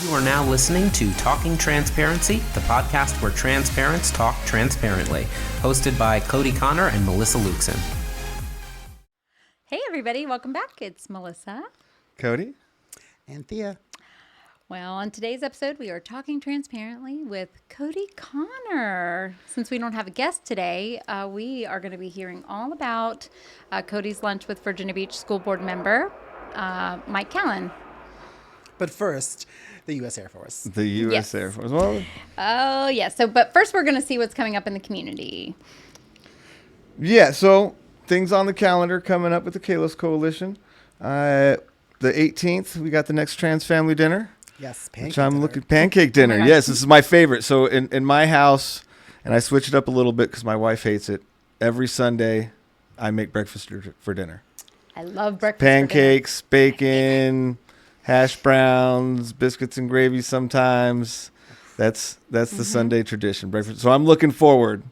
You are now listening to Talking Transparency, the podcast where transparents talk transparently, hosted by Cody Conner and Melissa Luxon. Hey everybody, welcome back. It's Melissa. Cody. And Thea. Well, on today's episode, we are talking transparently with Cody Conner. Since we don't have a guest today, we are going to be hearing all about Cody's lunch with Virginia Beach School Board member, Mike Callan. But first, the U.S. Air Force. The U.S. Yes. Air Force. Well, Oh, yes. But first, we're going to see what's coming up in the community. yeah, so things on the calendar coming up with the Kalos Coalition. The 18th, we got the next trans family dinner. Yes, pancake Which I'm dinner. looking pancake dinner. Oh my Yes, this is my favorite. So in my house, and I switch it up a little bit because my wife hates it. Every Sunday, I make breakfast for dinner. I love breakfast. Pancakes, bacon, hash browns, biscuits and gravy sometimes. That's the Sunday tradition, breakfast. So I'm looking forward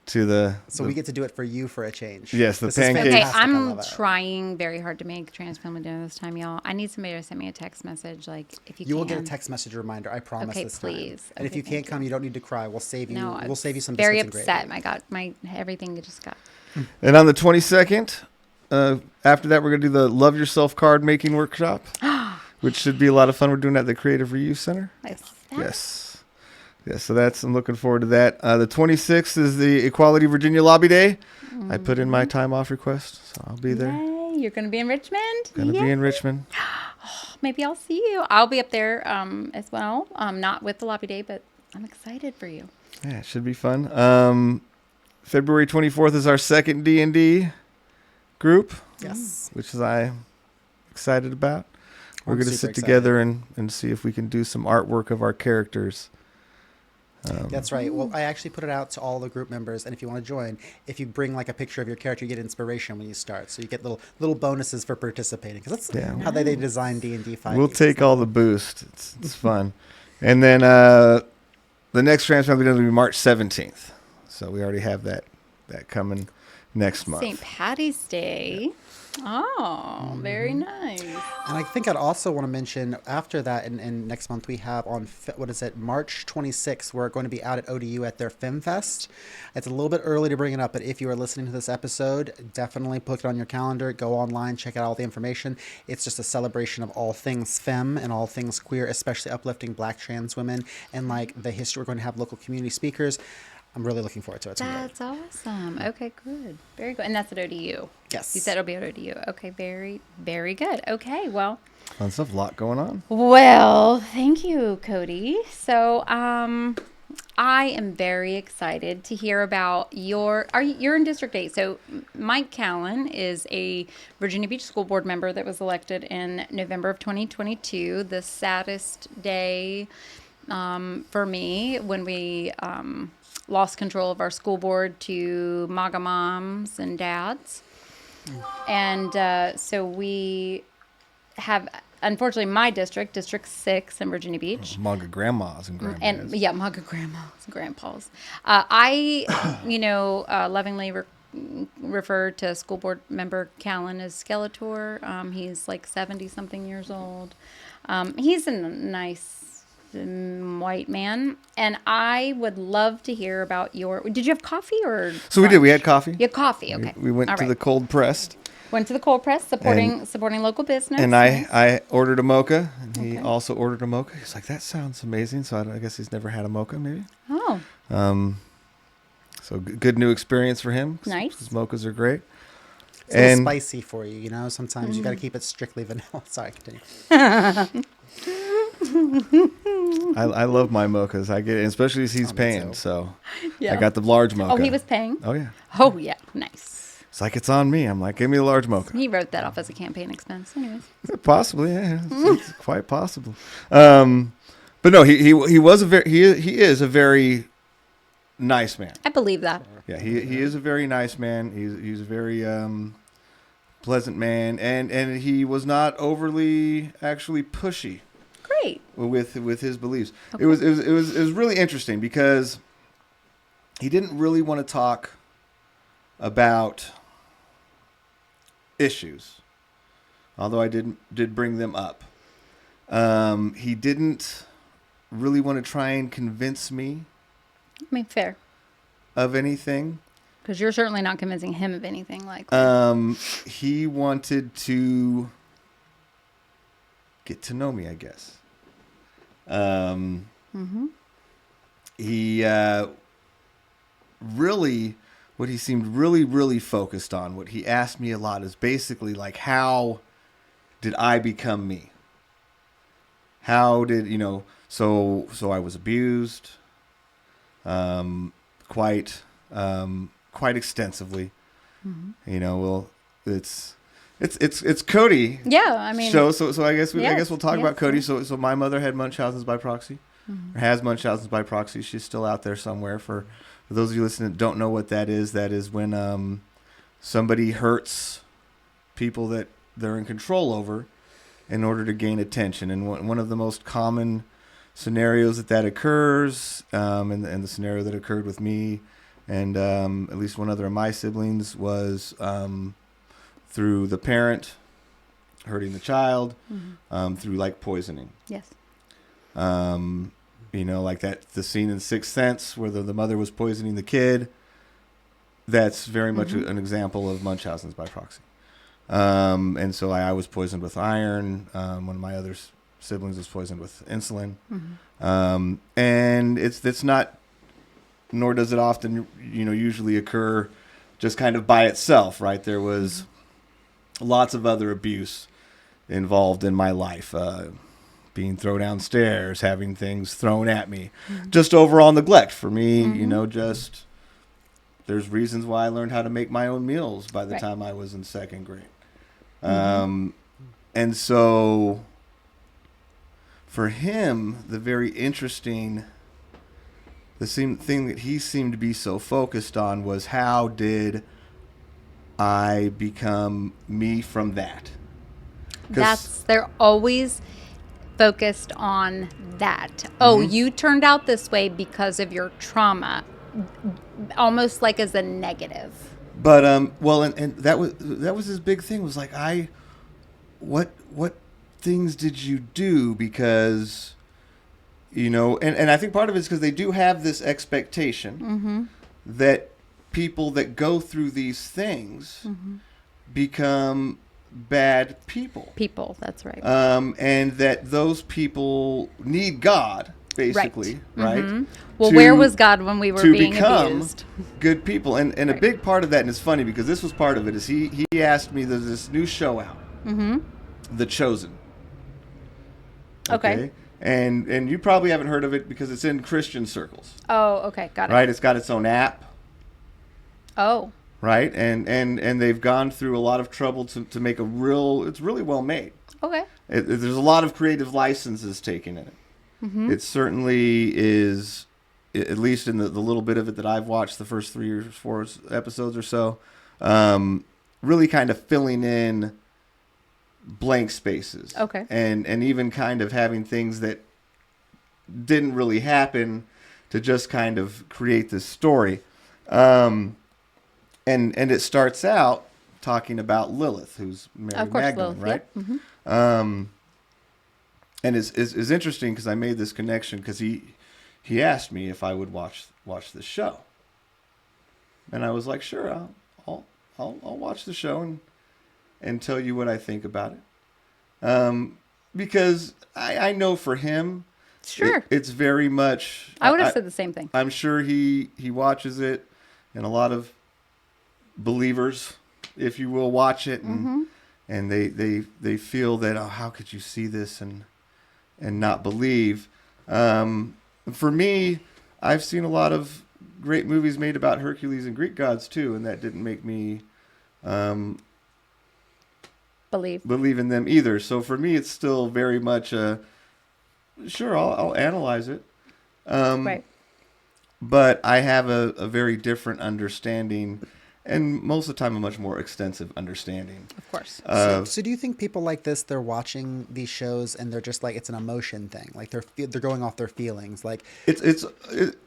to the. So we get to do it for you for a change. Yes, the This is pancakes. Okay, fantastic. I I'm love it. trying very hard to make trans family dinner this time, y'all. I need somebody to send me a text message, like, if you can. You will get a text message reminder. I promise. Okay, this time. please. And if Okay, you can't thank come, you don't need to cry. We'll save you. No, We'll save you some. very biscuits and upset. gravy. I got my everything just got. And on the 22nd, after that, we're going to do the Love Yourself card making workshop, which should be a lot of fun. We're doing that at the Creative Reuse Center. Yes. Yes, so I'm looking forward to that. The 26th is the Equality Virginia Lobby Day. I put in my time off request, so I'll be there. Yay, you're going to be in Richmond? Going to be in Richmond. Maybe I'll see you. I'll be up there as well. Not with the lobby day, but I'm excited for you. Yeah, it should be fun. February 24th is our second D&D group, Yes. which is I'm excited about. We're I'm going to super sit together and see if we can do some artwork of our characters. That's right. Well, I actually put it out to all the group members, and if you want to join, if you bring like a picture of your character, you get inspiration when you start. So you get little bonuses for participating, because that's how they design D&D 5e. We'll take all the boost. It's fun. And then the next trans family dinner will be March 17th. So we already have that coming next month. St. Patty's Day. Oh, very nice. And I think I'd also want to mention after that, in next month, we have on, March 26th, we're going to be out at ODU at their Fem Fest. It's a little bit early to bring it up, but if you are listening to this episode, definitely put it on your calendar. Go online, check out all the information. It's just a celebration of all things femme and all things queer, especially uplifting Black trans women and like the history. We're going to have local community speakers. I'm really looking forward to it. It's gonna be great. That's awesome. Okay, good. Very good. And that's at ODU. Yes. You said it'll be at ODU. Okay, very, very good. Okay, well. Fun stuff. A lot going on. Well, thank you, Cody. So, I am very excited to hear about you're in District 8. So Mike Callan is a Virginia Beach School Board member that was elected in November of 2022, the saddest day for me when we lost control of our school board to MAGA moms and dads. And so we have, unfortunately, my district, District 6 in Virginia Beach. MAGA grandmas and grandpas. And yeah, MAGA grandmas and grandpas. I, lovingly refer to school board member Callan as Skeletor. He's like 70-something years old. He's a nice white man, and I would love to hear about did you have coffee or So we did. We had coffee. You had coffee, okay. We went All to right. the cold pressed. Went to the cold press, supporting local business. And Nice. I ordered a mocha, and he Okay. also ordered a mocha. He's like, that sounds amazing. So I guess he's never had a mocha, maybe. Oh, So good new experience for him. Nice. His mochas are great. It's a little spicy for you, you know. Sometimes you got to keep it strictly vanilla. Sorry, continue. I love my mochas. I get it, especially as he's me paying. too. So yeah. I got the large mocha. Oh, he was paying? Oh, yeah. Oh, yeah. Nice. It's like, it's on me. I'm like, give me the large mocha. He wrote that off as a campaign expense. Anyways. Possibly, yeah. It's quite possible. But no, he is a very nice man. I believe that. Yeah, he is a very nice man. He's a very pleasant man, and he was not overly actually pushy Great. with his beliefs. Okay. It was really interesting because he didn't really want to talk about issues, although I did bring them up. He didn't really want to try and convince me I mean, fair. of anything. Because you're certainly not convincing him of anything like He wanted to get to know me, I guess. He really, what he seemed really focused on, what he asked me a lot is basically like, how did I become me? How did, so I was abused, quite extensively. Well, it's Cody. Yeah, I mean. So I guess Yes, we'll talk yes, about Cody. yes. So my mother had Munchausen's by proxy, or has Munchausen's by proxy. She's still out there somewhere. For those of you listening that don't know what that is when somebody hurts people that they're in control over in order to gain attention. And one of the most common scenarios that occurs, and the scenario that occurred with me and at least one other of my siblings was through the parent hurting the child, through like poisoning. Yes. Like the scene in Sixth Sense where the mother was poisoning the kid. That's very much an example of Munchausen's by proxy. And so I was poisoned with iron. One of my other siblings was poisoned with insulin. And it's not, nor does it often, usually occur just kind of by itself, right? There was lots of other abuse involved in my life. Being thrown downstairs, having things thrown at me, just overall neglect for me, just there's reasons why I learned how to make my own meals by the time I was in second grade. And so for him, the very interesting, thing that he seemed to be so focused on was how did I become me from that? They're always focused on that. Oh, you turned out this way because of your trauma, almost like as a negative. But and that was his big thing, was like, what things did you do? Because and I think part of it is because they do have this expectation that people that go through these things become bad people. That's right. And that those people need God, basically, right? Well, where was God when we were being become abused? Good people. And a big part of that, and it's funny because this was part of it, is he asked me, there's this new show out, The Chosen. Okay. And you probably haven't heard of it because it's in Christian circles. Oh, okay. Got it. Right? It's got its own app. Oh. Right? And they've gone through a lot of trouble to make it's really well made. Okay. There's a lot of creative licenses taken in it. It certainly is, at least in the little bit of it that I've watched, the first 3 or 4 episodes or so, really kind of filling in blank spaces. Okay. And even kind of having things that didn't really happen to just kind of create this story. And it starts out talking about Lilith, who's Mary Magdalene, Lilith, right? Yeah. And it's interesting because I made this connection because he asked me if I would watch this show, and I was like, sure, I'll watch the show and tell you what I think about it, because I know for him, Sure, it's very much. I would have said the same thing. I'm sure he watches it, and a lot of believers, if you will, watch it, and they feel that, oh, how could you see this and not believe? For me, I've seen a lot of great movies made about Hercules and Greek gods too, and that didn't make me believe in them either. So for me, it's still very much sure, I'll analyze it. Right. But I have a very different understanding, and most of the time a much more extensive understanding. Of course. So do you think people like this, they're watching these shows and they're just like, it's an emotion thing, like they're going off their feelings, like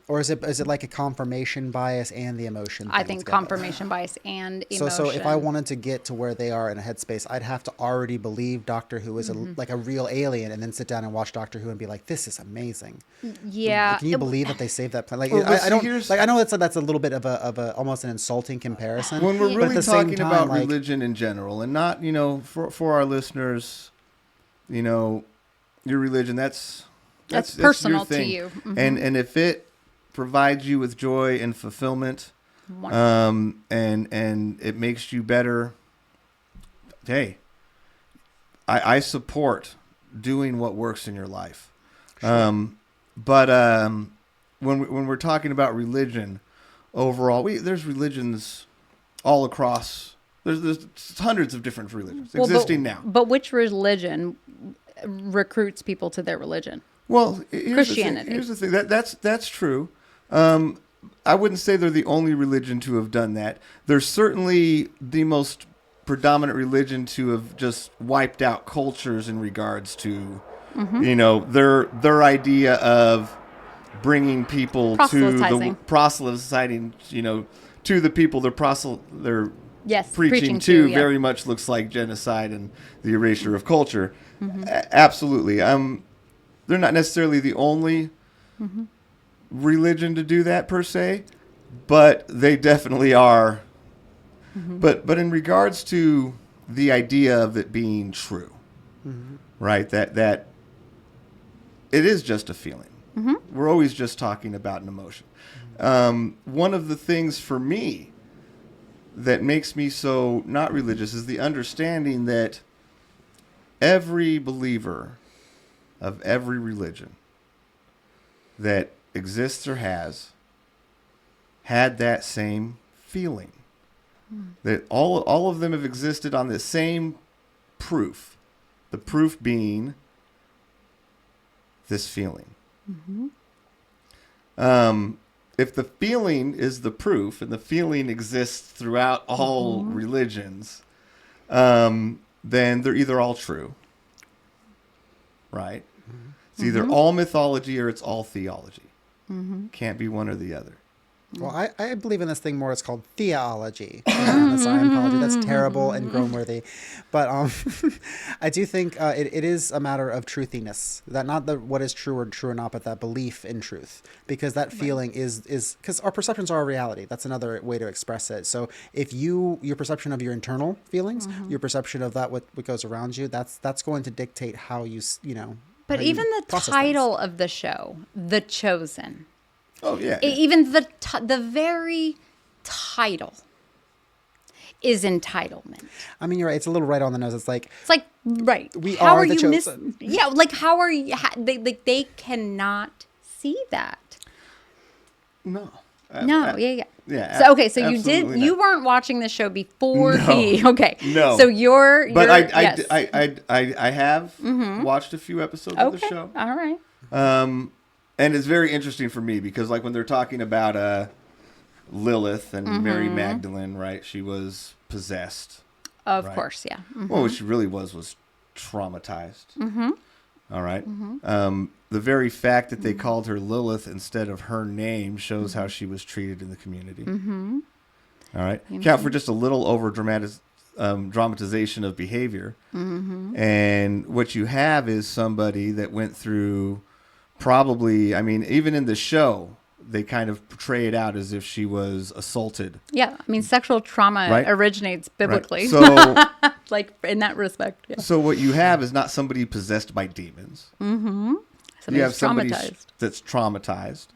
Or is it like a confirmation bias and the emotion? I thing think together? confirmation bias and emotion. So if I wanted to get to where they are in a headspace, I'd have to already believe Doctor Who is like a real alien, and then sit down and watch Doctor Who and be like, "This is amazing." Yeah. Can you believe that they saved that planet? Like, Well, but I see, don't here's- like. I know that's a little bit of a almost an insulting comparison. When we're but at really the same talking time, about like, religion in general, and not, for our listeners, your religion, that's personal your to thing. you. Mhm. And if it provides you with joy and fulfillment, Wonderful. and it makes you better, hey, I support doing what works in your life. Sure. But when we're talking about religion overall, there's religions all across. There's hundreds of different religions existing now. But which religion recruits people to their religion? Well, here's Christianity. Here's the thing. That's true. I wouldn't say they're the only religion to have done that. They're certainly the most predominant religion to have just wiped out cultures in regards to, their idea of bringing people to the proselytizing, to the people they're Yes, preaching to. Yeah. Very much looks like genocide and the erasure of culture. Absolutely. They're not necessarily the only religion to do that per se, but they definitely are. But in regards to the idea of it being true, right? That it is just a feeling. We're always just talking about an emotion. One of the things for me that makes me so not religious is the understanding that every believer of every religion that exists or has had that same feeling. That all of them have existed on the same proof. The proof being this feeling. If the feeling is the proof, and the feeling exists throughout all religions, then they're either all true, right? It's either all mythology or it's all theology. Can't be one or the other. Well, I believe in this thing more. It's called theology. The Scientology. That's terrible and groan-worthy. But I do think it is a matter of truthiness. That not what is true or not, but that belief in truth. Because that feeling is because our perceptions are our reality. That's another way to express it. So if your perception of your internal feelings, your perception of that what goes around you, that's going to dictate how you. But even the title of the show, The Chosen. Oh yeah. Even the very title is entitlement. I mean, you're right. It's a little right on the nose. It's like right. We how are are the you chosen. like how are you? They cannot see that. No. Yeah. Yeah. So okay, so absolutely you not. weren't watching the show before No. he. Okay. No. So you're. But yes. I have watched a few episodes of the show. All right. And it's very interesting for me because, like, when they're talking about Lilith and Mary Magdalene, right? She was possessed. Of right? course, yeah. Well, what she really was traumatized. All right. The very fact that they called her Lilith instead of her name shows how she was treated in the community. All right. Count for just a little over dramatization of behavior. And what you have is somebody that went through probably, I mean, even in the show, they kind of portray it out as if she was assaulted. Yeah, I mean, sexual trauma originates biblically. Right. So, like in that respect. Yeah. So what you have is not somebody possessed by demons. You have somebody that's traumatized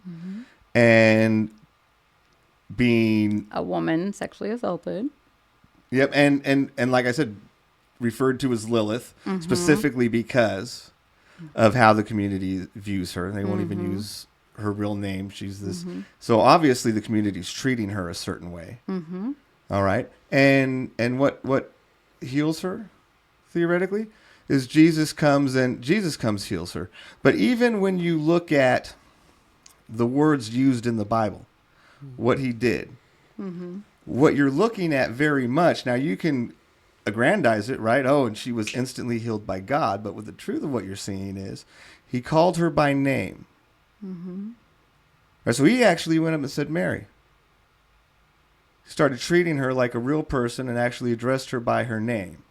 and being a woman sexually assaulted. Yep, and like I said, referred to as Lilith specifically because of how the community views her. They won't even use her real name. She's this. So obviously the community's treating her a certain way. All right. And what heals her theoretically is Jesus comes heals her. But even when you look at the words used in the Bible, what he did, what you're looking at very much, now you can aggrandize it, right? Oh, and she was instantly healed by God. But what the truth of what you're seeing is he called her by name. Right, so he actually went up and said, Mary. He started treating her like a real person and actually addressed her by her name.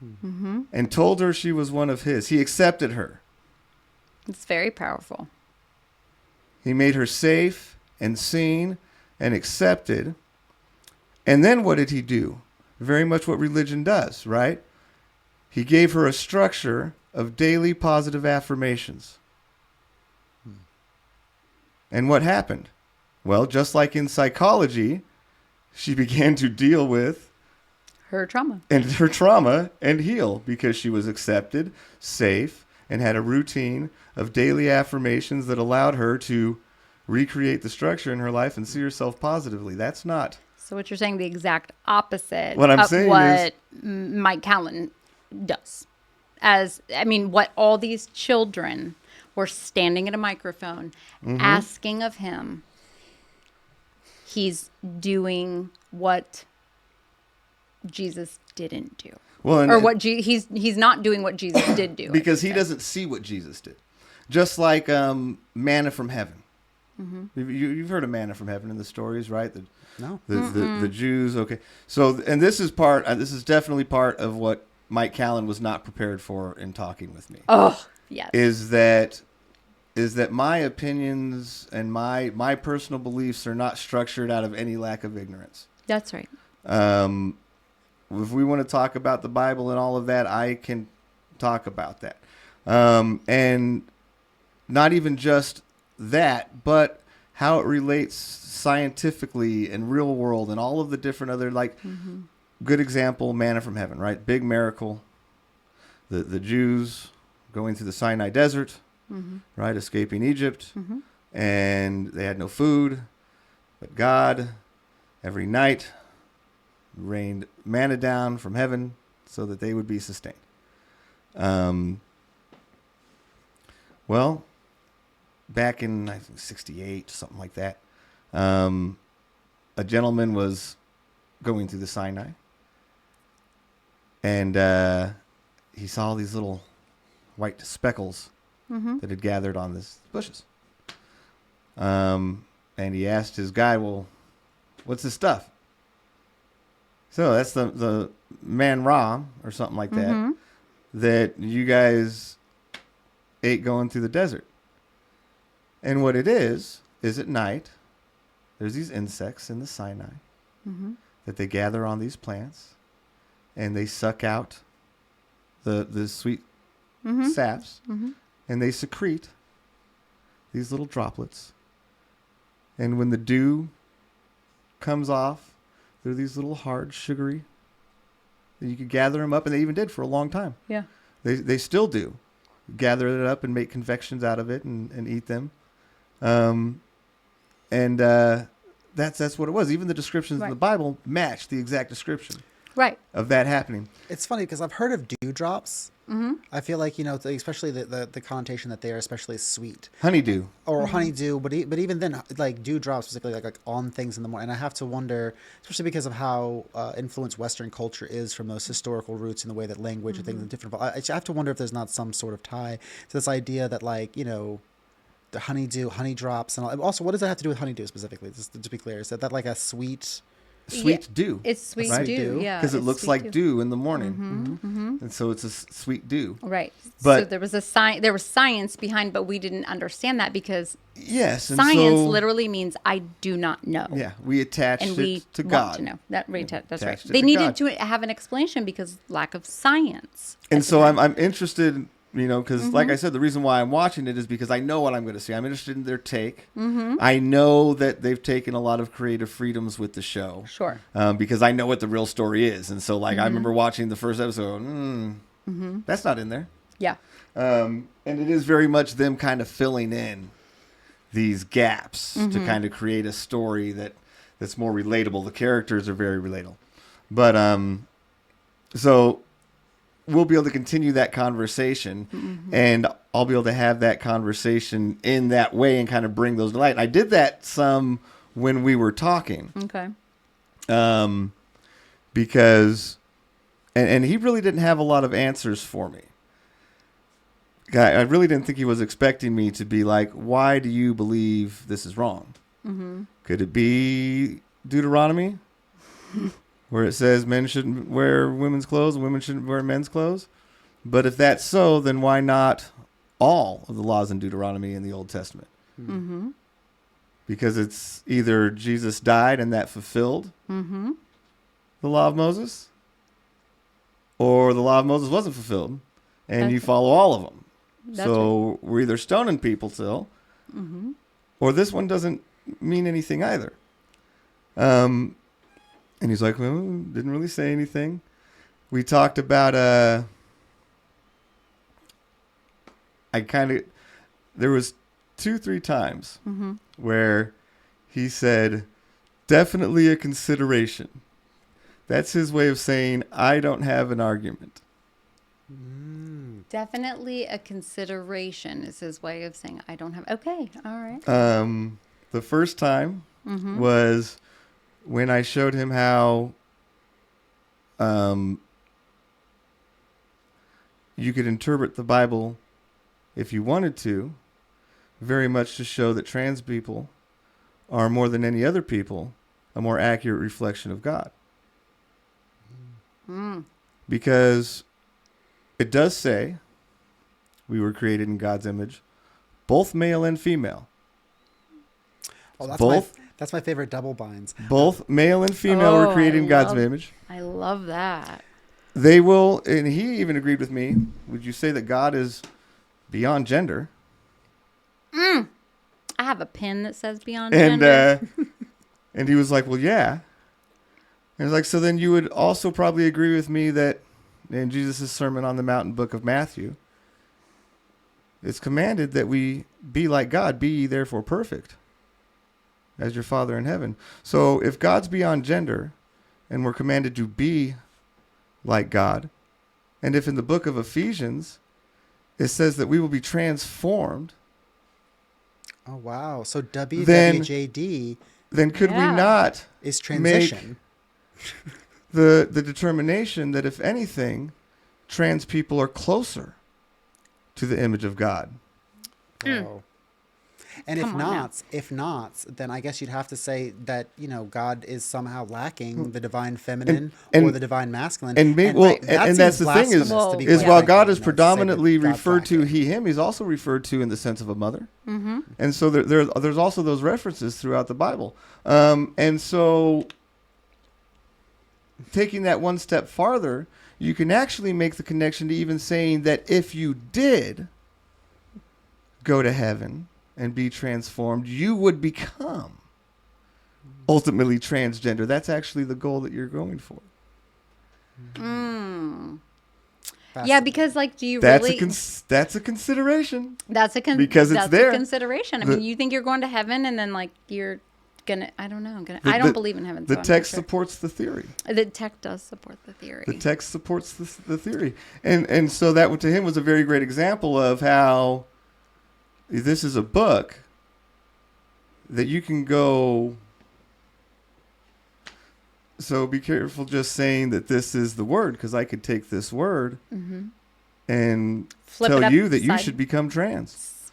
Mm-hmm. And told her she was one of his. He accepted her. It's very powerful. He made her safe and seen and accepted. And then what did he do? Very much what religion does, right? He gave her a structure of daily positive affirmations. And what happened? Well, just like in psychology, she began to deal with Her trauma. And heal because she was accepted, safe, and had a routine of daily affirmations that allowed her to recreate the structure in her life and see herself positively. That's not. So what you're saying, the exact opposite What I'm of saying what Mike Callan does. What all these children were standing at a microphone asking of him, he's doing what Jesus didn't do. Well, Or what he's not doing what Jesus did do. Because he doesn't see what Jesus did. Just like manna from heaven. You've heard of manna from heaven in the stories, right? No. The Jews. Okay. So, and this is part. This is definitely part of what Mike Callan was not prepared for in talking with me. Oh, yes. Is that my opinions and my personal beliefs are not structured out of any lack of ignorance. That's right. If we want to talk about the Bible and all of that, I can talk about that. And not even just that, but how it relates scientifically and real world and all of the different other, good example, manna from heaven, right? Big miracle. The Jews going through the Sinai desert, right? Escaping Egypt. And they had no food, but God every night rained manna down from heaven so that they would be sustained. Well, back in, I think, 68, something like that, a gentleman was going through the Sinai, and he saw these little white speckles that had gathered on these bushes. And he asked his guide, well, what's this stuff? So that's the man ra or something like that, that you guys ate going through the desert. And what it is at night, there's these insects in the Sinai that they gather on these plants, and they suck out the sweet saps, and they secrete these little droplets. And when the dew comes off, they're these little hard, sugary, that you could gather them up, and they even did for a long time. Yeah. They still do. Gather it up and make confections out of it and eat them. That's what it was. Even the descriptions in the Bible match the exact description of that happening. It's funny because I've heard of dewdrops. I feel like, especially the connotation that they are especially sweet. Honeydew. Or honeydew, but even then, like dewdrops, specifically like on things in the morning. And I have to wonder, especially because of how influenced Western culture is from those historical roots in the way that language and things are different. I have to wonder if there's not some sort of tie to this idea that, like, the honeydew, honey drops, and all. Also, what does that have to do with honeydew specifically? Just to be clear, is that like a sweet Dew? It's sweet right? dew, yeah. Because it looks like dew in the morning, and so it's a sweet dew. Right. But so there was there was science behind, but we didn't understand that because yes, and science so, literally means I do not know. Yeah, we attached and we it to want God. to know. That's right. Attached it They to needed God. to have an explanation because lack of science. And so I'm interested, because like I said, the reason why I'm watching it is because I know what I'm going to see. I'm interested in their take. I know that they've taken a lot of creative freedoms with the show. Sure. Because I know what the real story is. And so, I remember watching the first episode, that's not in there. Yeah. And it is very much them kind of filling in these gaps to kind of create a story that's more relatable. The characters are very relatable. But so we'll be able to continue that conversation, and I'll be able to have that conversation in that way and kind of bring those to light. And I did that some when we were talking. Okay. Because, and he really didn't have a lot of answers for me. guy, I really didn't think he was expecting me to be like, why do you believe this is wrong? Mm-hmm. Could it be Deuteronomy, where it says men shouldn't wear women's clothes and women shouldn't wear men's clothes? But if that's so, then why not all of the laws in Deuteronomy in the Old Testament? Mm-hmm. Because it's either Jesus died and that fulfilled the law of Moses, or the law of Moses wasn't fulfilled and you follow all of them. So right. We're either stoning people still, or this one doesn't mean anything either. And he's like, well, didn't really say anything. We talked about, there was 2-3 times where he said, definitely a consideration. That's his way of saying, I don't have an argument. Definitely a consideration is his way of saying, I don't have. Okay. All right. The first time was when I showed him how you could interpret the Bible if you wanted to, very much to show that trans people are more than any other people a more accurate reflection of God. Because it does say we were created in God's image, both male and female. Oh, that's my favorite double binds. Both male and female were created in God's image. I love that. They will, and he even agreed with me. Would you say that God is beyond gender? I have a pin that says beyond gender. And he was like, well, yeah. And it's like, so then you would also probably agree with me that in Jesus' Sermon on the Mount, book of Matthew, it's commanded that we be like God, be ye therefore perfect, as your Father in heaven. So if God's beyond gender, and we're commanded to be like God, and if in the book of Ephesians, it says that we will be transformed. Oh, wow. So WWJD then could we not is transition. The determination that if anything, trans people are closer to the image of God. Wow. And if not, then I guess you'd have to say that, God is somehow lacking the divine feminine or the divine masculine. And that's the thing is while God is predominantly referred to he, him, he's also referred to in the sense of a mother. Mm-hmm. And so there's also those references throughout the Bible. And so taking that one step farther, you can actually make the connection to even saying that if you did go to heaven and be transformed, you would become ultimately transgender. That's actually the goal that you're going for. Yeah, because do you that's really? That's a consideration. Because it's there. A consideration. I mean, you think you're going to heaven, and then you're gonna. I don't know. I don't believe in heaven. The text supports the theory. The text does support the theory. The text supports the theory, and so that to him was a very great example of how this is a book that you can go. So be careful just saying that this is the word, because I could take this word and tell you that you should become trans,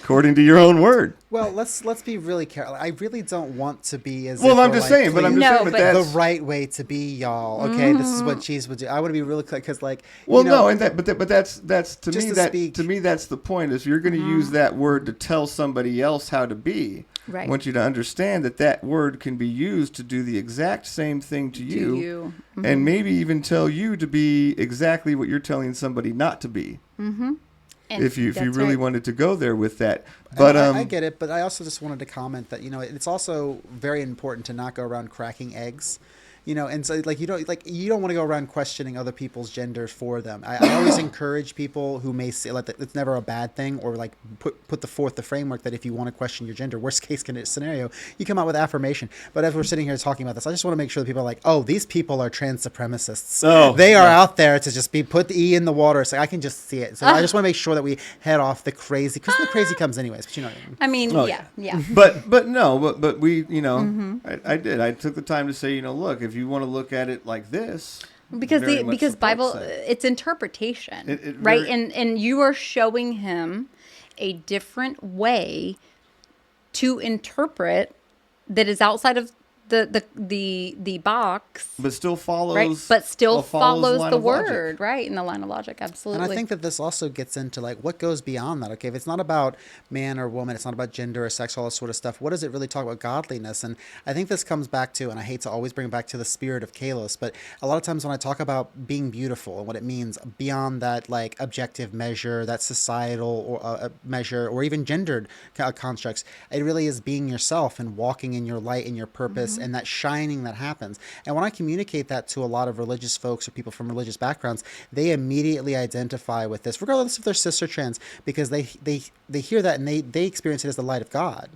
according to your own word. Well, let's be really careful. I really don't want to be as well. I'm just saying, but that's the right way to be, y'all. Okay, this is what cheese would do. I want to be really clear because, that's to me that's the point. Is you're going to use that word to tell somebody else how to be. Right. I want you to understand that word can be used to do the exact same thing to you. And maybe even tell you to be exactly what you're telling somebody not to be. Mm-hmm. If you really wanted to go there with that. But I get it, but I also just wanted to comment that it's also very important to not go around cracking eggs. And so you don't want to go around questioning other people's genders for them. I always encourage people who may say it's never a bad thing, or put forth the framework that if you want to question your gender, worst case scenario, you come out with affirmation. But as we're sitting here talking about this, I just want to make sure that people are like, oh, these people are trans supremacists. Oh, they are out there to just put the E in the water. So I can just see it. So I just want to make sure that we head off the crazy, because the crazy comes anyways. But I mean, yeah. But we, I did. I took the time to say, look, if you want to look at it like this, because Bible, it's interpretation, right? And you are showing him a different way to interpret that is outside of the box, but still follows, right? But still follows the word, logic. Right? In the line of logic, absolutely. And I think that this also gets into like what goes beyond that. Okay, if it's not about man or woman, it's not about gender or sex, all that sort of stuff. What does it really talk about godliness? And I think this comes back to, and I hate to always bring it back to the spirit of Kalos, but a lot of times when I talk about being beautiful and what it means beyond that like objective measure, that societal or measure, or even gendered constructs, it really is being yourself and walking in your light and your purpose and that shining that happens. And when I communicate that to a lot of religious folks or people from religious backgrounds, they immediately identify with this, regardless if they're cis or trans, because they hear that and they experience it as the light of God.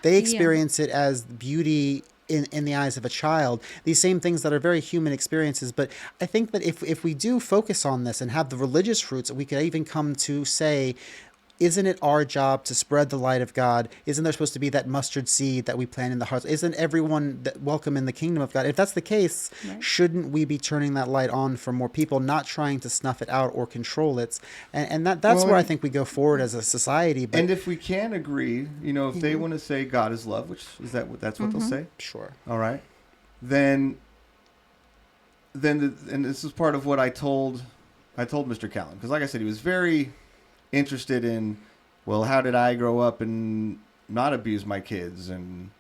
They experience it as beauty in the eyes of a child. These same things that are very human experiences. But I think that if we do focus on this and have the religious roots, we could even come to say, isn't it our job to spread the light of God? Isn't there supposed to be that mustard seed that we plant in the hearts? Isn't everyone welcome in the kingdom of God? If that's the case, shouldn't we be turning that light on for more people, not trying to snuff it out or control it? And that's where I think we go forward as a society. But, and if we can agree, if they want to say God is love, which is that's what they'll say. Sure. All right. Then and this is part of what I told Mr. Callan, because like I said, he was very interested in, well, how did I grow up and not abuse my kids and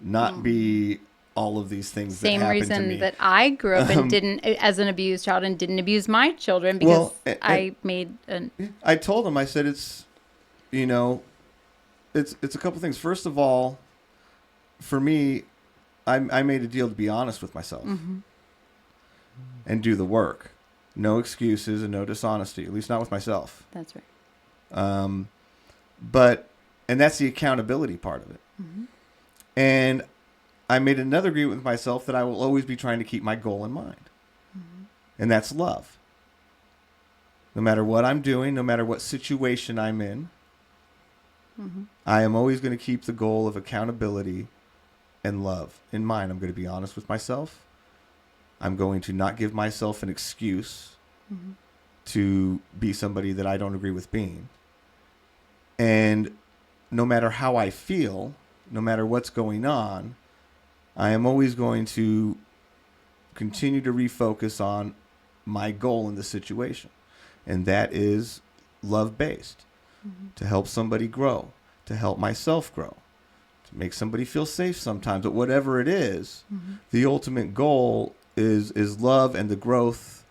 not be all of these things that happened to me. Same reason that I grew up and didn't, as an abused child, and didn't abuse my children because I made an... I told him, I said, it's a couple things. First of all, for me, I made a deal to be honest with myself and do the work. No excuses and no dishonesty, at least not with myself. That's right. And that's the accountability part of it. And I made another agreement with myself that I will always be trying to keep my goal in mind. And that's love. No matter what I'm doing, no matter what situation I'm in, I am always going to keep the goal of accountability and love in mind. I'm going to be honest with myself. I'm going to not give myself an excuse to be somebody that I don't agree with being. And no matter how I feel, no matter what's going on, I am always going to continue to refocus on my goal in the situation. And that is love-based, to help somebody grow, to help myself grow, to make somebody feel safe sometimes. But whatever it is, the ultimate goal is love and the growth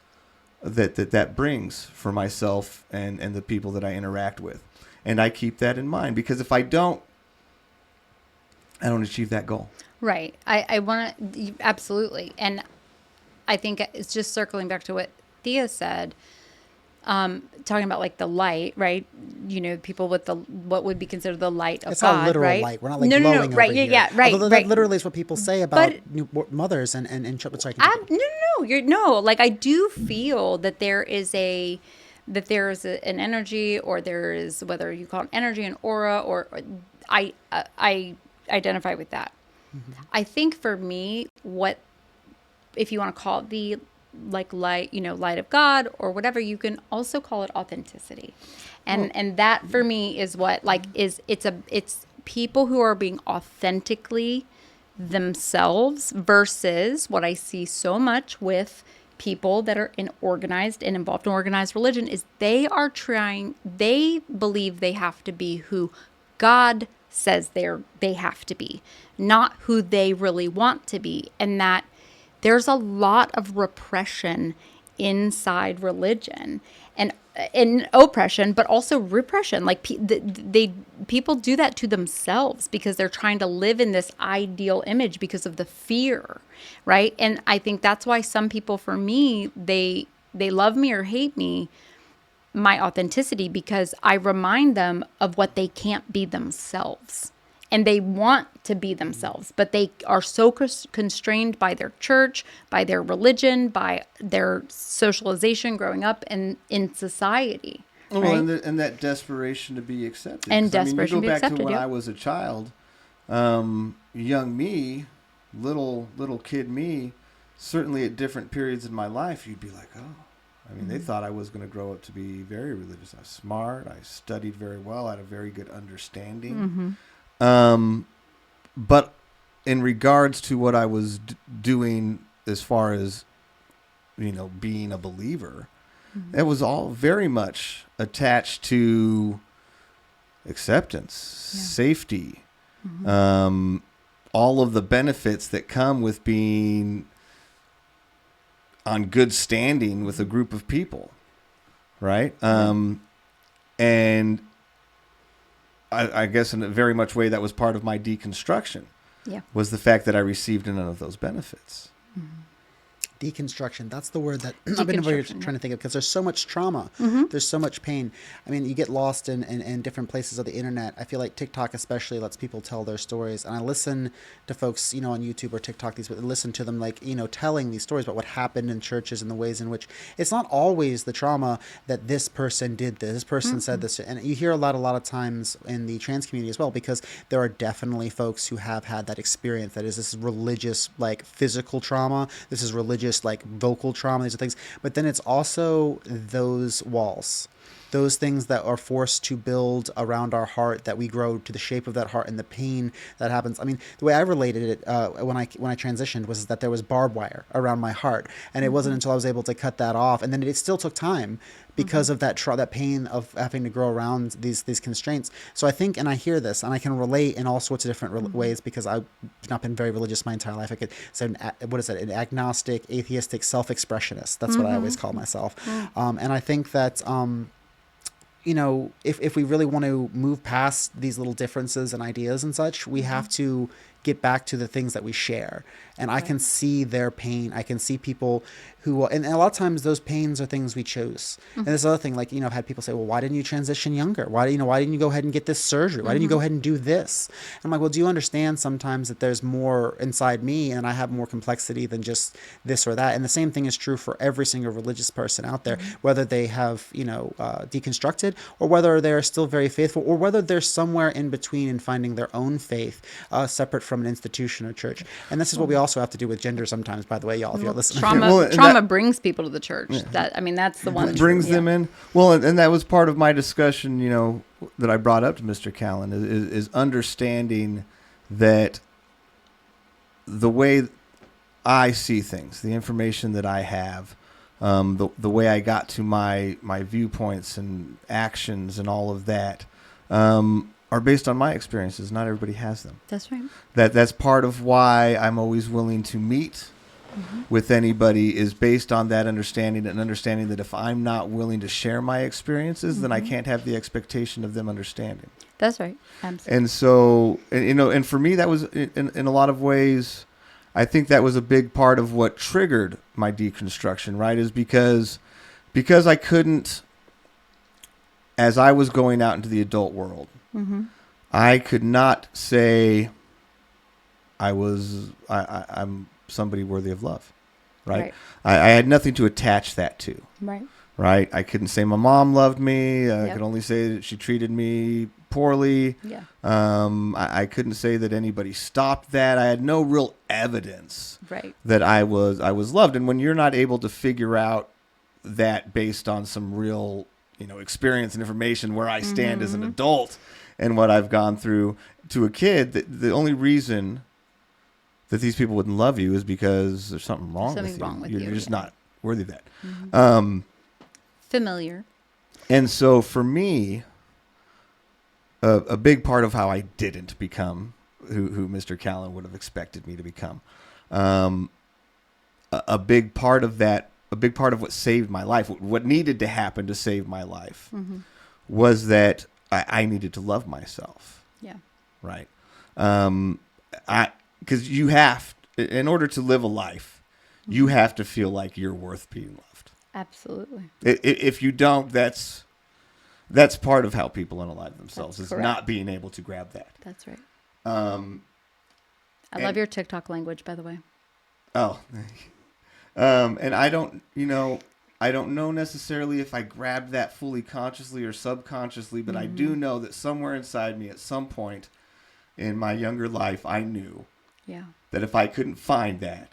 that brings for myself and the people that I interact with. And I keep that in mind, because if I don't achieve that goal. Right. I want to, absolutely. And I think it's just circling back to what Thea said, talking about like the light, right? People with what would be considered the light of it's God, not literal right? light. We're not like glowing right, over here. Yeah, right. Although right. that literally is what people say about new mothers and sorry. No. Like I do feel that there is an energy, or there is, whether you call it energy, an aura, or I identify with that. I think for me, what, if you want to call it the like light, light of God or whatever, you can also call it authenticity. And that for me is what it's people who are being authentically themselves, versus what I see so much with people that are involved in organized religion is they believe they have to be who God says they have to be, not who they really want to be. And that there's a lot of repression inside religion and oppression, but also repression. Like people do that to themselves because they're trying to live in this ideal image because of the fear, right? And I think that's why some people, for me, they love me or hate me, my authenticity, because I remind them of what they can't be themselves. And they want to be themselves, but they are so constrained by their church, by their religion, by their socialization growing up in society. Well, right? and that desperation to be accepted. And desperation to be accepted, you go back to when I was a child, young me, little kid me, certainly at different periods in my life, you'd be like, oh, I mean, they thought I was going to grow up to be very religious. I was smart. I studied very well. I had a very good understanding. But in regards to what I was doing as far as, being a believer, it was all very much attached to acceptance, safety, all of the benefits that come with being on good standing with a group of people, right? And I guess in a very much way that was part of my deconstruction, was the fact that I received none of those benefits. Deconstruction. That's the word that I've been trying to think of, because there's so much trauma. There's so much pain. I mean, you get lost in different places of the internet. I feel like TikTok especially lets people tell their stories. And I listen to folks, on YouTube or TikTok, listen to them telling these stories about what happened in churches and the ways in which it's not always the trauma that this person did this person said this. And you hear a lot of times in the trans community as well, because there are definitely folks who have had that experience. That is, this is religious, physical trauma. This is religious, vocal trauma, these are things. But then it's also those walls, those things that are forced to build around our heart, that we grow to the shape of that heart, and the pain that happens. I mean, the way I related it when I transitioned was that there was barbed wire around my heart, and it wasn't until I was able to cut that off, and then it still took time because of that pain of having to grow around these constraints. So I think, and I hear this, and I can relate in all sorts of different ways, because I've not been very religious my entire life. I could say, an agnostic, atheistic, self-expressionist. That's what I always call myself. And I think that if we really want to move past these little differences and ideas and such, we have to get back to the things that we share. And I can see their pain. I can see people who, and a lot of times those pains are things we chose. And this other thing, I've had people say, well, why didn't you transition younger? Why didn't you go ahead and get this surgery? Why didn't you go ahead and do this? I'm like, well, do you understand sometimes that there's more inside me, and I have more complexity than just this or that? And the same thing is true for every single religious person out there, whether they have, deconstructed, or whether they're still very faithful, or whether they're somewhere in between in finding their own faith, separate from an institution or church. And this is what we also have to do with gender sometimes, by the way, y'all, if you're listening. Trauma brings people to the church. That's the one. It brings them in. Well, and that was part of my discussion, that I brought up to Mr. Callan, is understanding that the way I see things, the information that I have, the way I got to my viewpoints and actions and all of that, are based on my experiences. Not everybody has them. That's right. That's part of why I'm always willing to meet with anybody, is based on that understanding, and understanding that if I'm not willing to share my experiences, then I can't have the expectation of them understanding. That's right. Absolutely. And so, and for me, that was in a lot of ways, I think that was a big part of what triggered my deconstruction, right? Is because I couldn't, as I was going out into the adult world, I could not say I'm somebody worthy of love, right? I had nothing to attach that to, right? I couldn't say my mom loved me. I could only say that she treated me poorly. I couldn't say that anybody stopped that. I had no real evidence that I was loved. And when you're not able to figure out that based on some real, experience and information, where I stand as an adult and what I've gone through to a kid, the only reason that these people wouldn't love you is because there's something wrong with you. You're just not worthy of that. Familiar. And so for me, a big part of how I didn't become who Mr. Callan would have expected me to become, a big part of what saved my life, what needed to happen to save my life, was that I needed to love myself. Yeah. Right. Because you have, in order to live a life, you have to feel like you're worth being loved. Absolutely. If you don't, that's part of how people unalive themselves, is not being able to grab that. That's right. I love your TikTok language, by the way. Oh, and I don't know necessarily if I grabbed that fully consciously or subconsciously, but I do know that somewhere inside me at some point in my younger life, I knew that if I couldn't find that,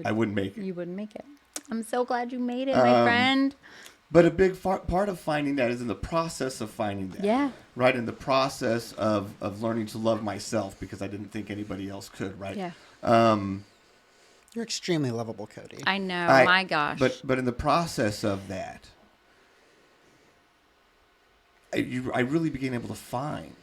I wouldn't make it. You wouldn't make it. I'm so glad you made it, my friend. But a big part of finding that is in the process of finding that. Yeah. Right, in the process of learning to love myself because I didn't think anybody else could, right? Yeah. You're extremely lovable, Cody. I know. My gosh. But in the process of that, I really began able to find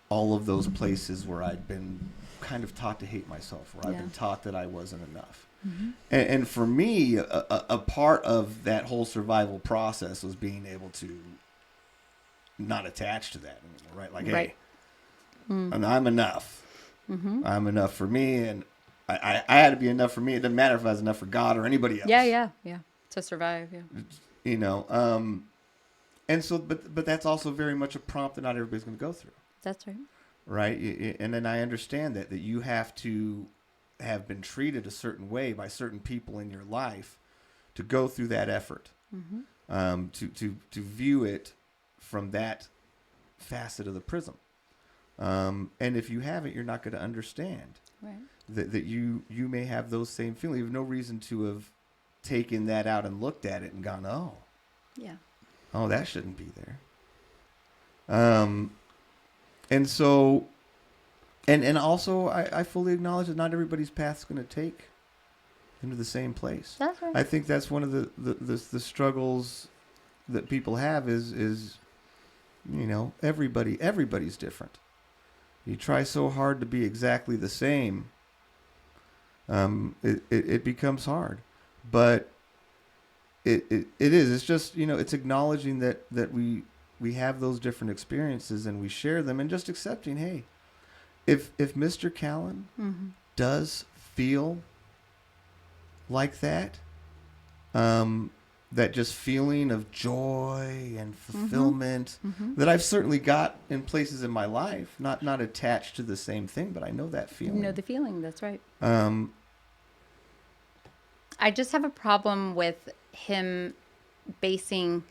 all of those places where I'd been kind of taught to hate myself, where I've been taught that I wasn't enough. Mm-hmm. And for me, a part of that whole survival process was being able to not attach to that anymore, right? Like, hey, and I'm enough. Mm-hmm. I'm enough for me, and I had to be enough for me. It doesn't matter if I was enough for God or anybody else. Yeah. To survive, You know, and so, but that's also very much a prompt that not everybody's going to go through. That's right. Right, and then I understand that you have to have been treated a certain way by certain people in your life to go through that effort, to view it from that facet of the prism. And if you haven't, you're not going to understand that you may have those same feelings. You have no reason to have taken that out and looked at it and gone, oh, that shouldn't be there. And so, and also, I fully acknowledge that not everybody's path is going to take into the same place. That's right. I think that's one of the struggles that people have is you know, everybody's different. You try so hard to be exactly the same, it becomes hard. But it is. It's just, you know, it's acknowledging that we have those different experiences and we share them, and just accepting, hey, if Mr. Callan does feel like that just feeling of joy and fulfillment that I've certainly got in places in my life, not attached to the same thing, but I know that feeling. You know the feeling, that's right. I just have a problem with him basing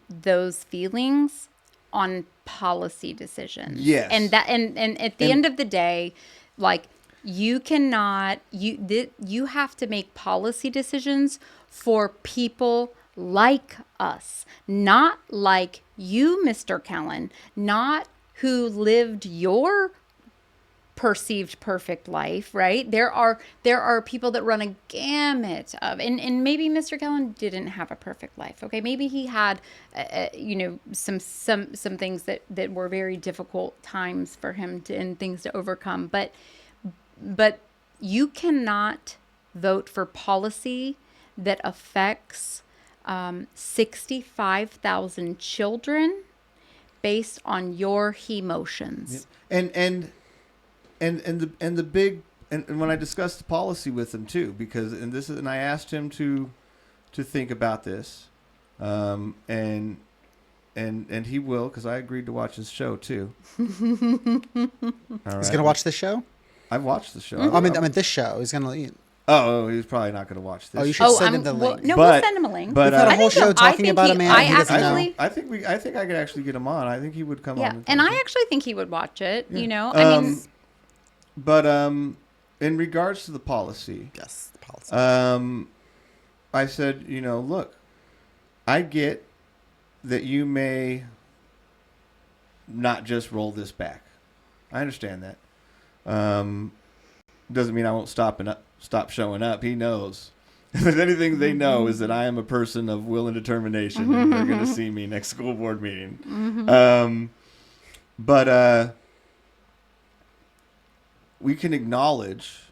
those feelings on policy decisions. Yes. And at the end of the day, like, you cannot, you have to make policy decisions for people like us, not like you, Mr. Callan, not who lived your perceived perfect life, right? There are people that run a gamut of, and maybe Mr. Callan didn't have a perfect life. Okay, maybe he had, some things that were very difficult times for him and things to overcome. But you cannot vote for policy that affects 65,000 children based on your emotions. And the big, and when I discussed policy with him too, because I asked him to think about this, and he will, because I agreed to watch his show too. All right. He's gonna watch this show. I've watched the show. I mean this show. He's gonna. Oh, he's probably not going to watch this. Oh, you should send him the link. No, we'll send him a link. But we've had a whole show talking about a man he doesn't know. I think I could actually get him on. I think he would come on. And I actually think he would watch it. Yeah. You know, I mean. But in regards to the policy, yes, the policy. I said, look, I get that you may not just roll this back. I understand that. Doesn't mean I won't stop showing up. He knows. If there's anything they know is that I am a person of will and determination, and they're going to see me next school board meeting. But we can acknowledge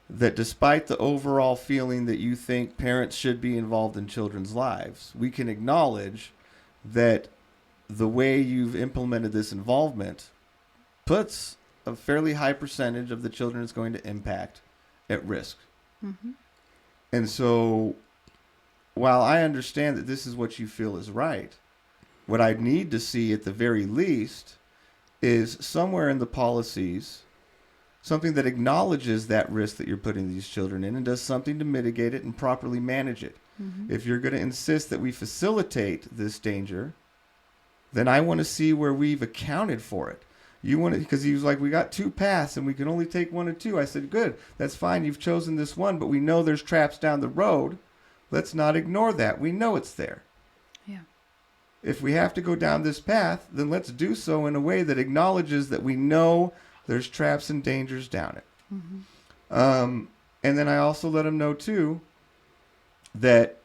that despite the overall feeling that you think parents should be involved in children's lives, we can acknowledge that the way you've implemented this involvement puts a fairly high percentage of the children it's going to impact at risk. And so while I understand that this is what you feel is right, what I need to see at the very least is somewhere in the policies something that acknowledges that risk that you're putting these children in and does something to mitigate it and properly manage it. If you're going to insist that we facilitate this danger, then I want to see where we've accounted for it. You want to, because he was like, we got 2 paths and we can only take 1 or 2. I said, good, that's fine. You've chosen this one, but we know there's traps down the road. Let's not ignore that. We know it's there. Yeah. If we have to go down this path, then let's do so in a way that acknowledges that we know there's traps and dangers down it. Mm-hmm. And then I also let him know, too, that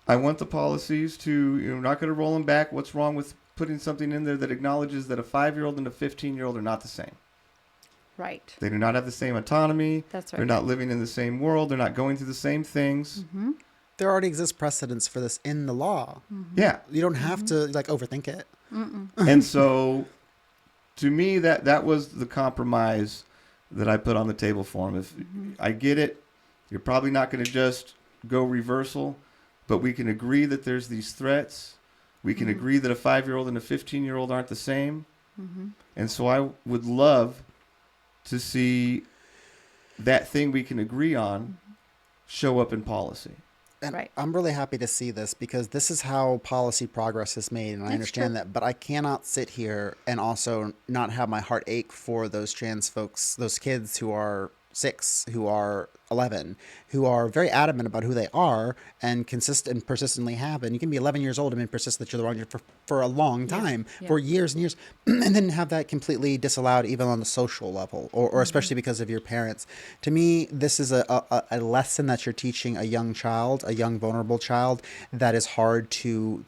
I want the policies to, not going to roll them back. What's wrong with putting something in there that acknowledges that a 5-year-old and a 15-year-old are not the same? Right. They do not have the same autonomy. That's right. They're not living in the same world. They're not going through the same things. Mm-hmm. There already exists precedents for this in the law. Mm-hmm. Yeah. You don't have to overthink it. And so, to me, that was the compromise that I put on the table for him. If I get it, you're probably not going to just go reversal, but we can agree that there's these threats. We can agree that a 5-year-old and a 15-year-old aren't the same. And so I would love to see that thing we can agree on show up in policy. And Right. I'm really happy to see this because this is how policy progress is made. And I That's understand true. that, but I cannot sit here and also not have my heart ache for those trans folks, those kids who are 6, who are 11, who are very adamant about who they are and persistently have been. You can be 11 years old and been persistent that you're the wrong gender for a long time, Yeah. for years and years, and then have that completely disallowed even on the social level, or especially because of your parents. To me, this is a lesson that you're teaching a young child, a young vulnerable child, that is hard to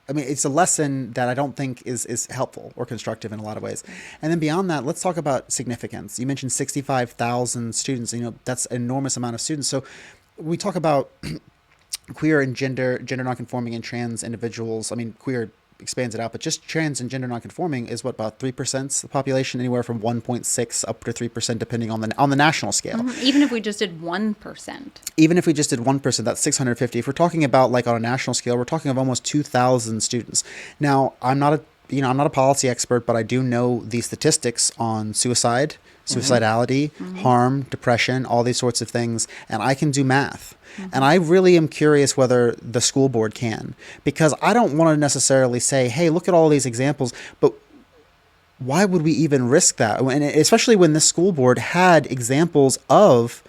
I mean, it's a lesson that I don't think is helpful or constructive in a lot of ways. And then beyond that, let's talk about significance. You mentioned 65,000 students. That's an enormous amount of students. So we talk about queer and gender nonconforming and trans individuals. I mean, queer expands it out, but just trans and gender nonconforming is what, about 3% of the population, anywhere from 1.6 up to 3%, depending on the national scale. Even if we just did 1%. Even if we just did 1%, that's 650. If we're talking about like on a national scale, we're talking of almost 2,000 students. Now, I'm not a policy expert, but I do know the statistics on suicide, suicidality, harm, depression, all these sorts of things, and I can do math. And I really am curious whether the school board can, because I don't want to necessarily say, hey, look at all these examples, but why would we even risk that? And especially when this school board had examples of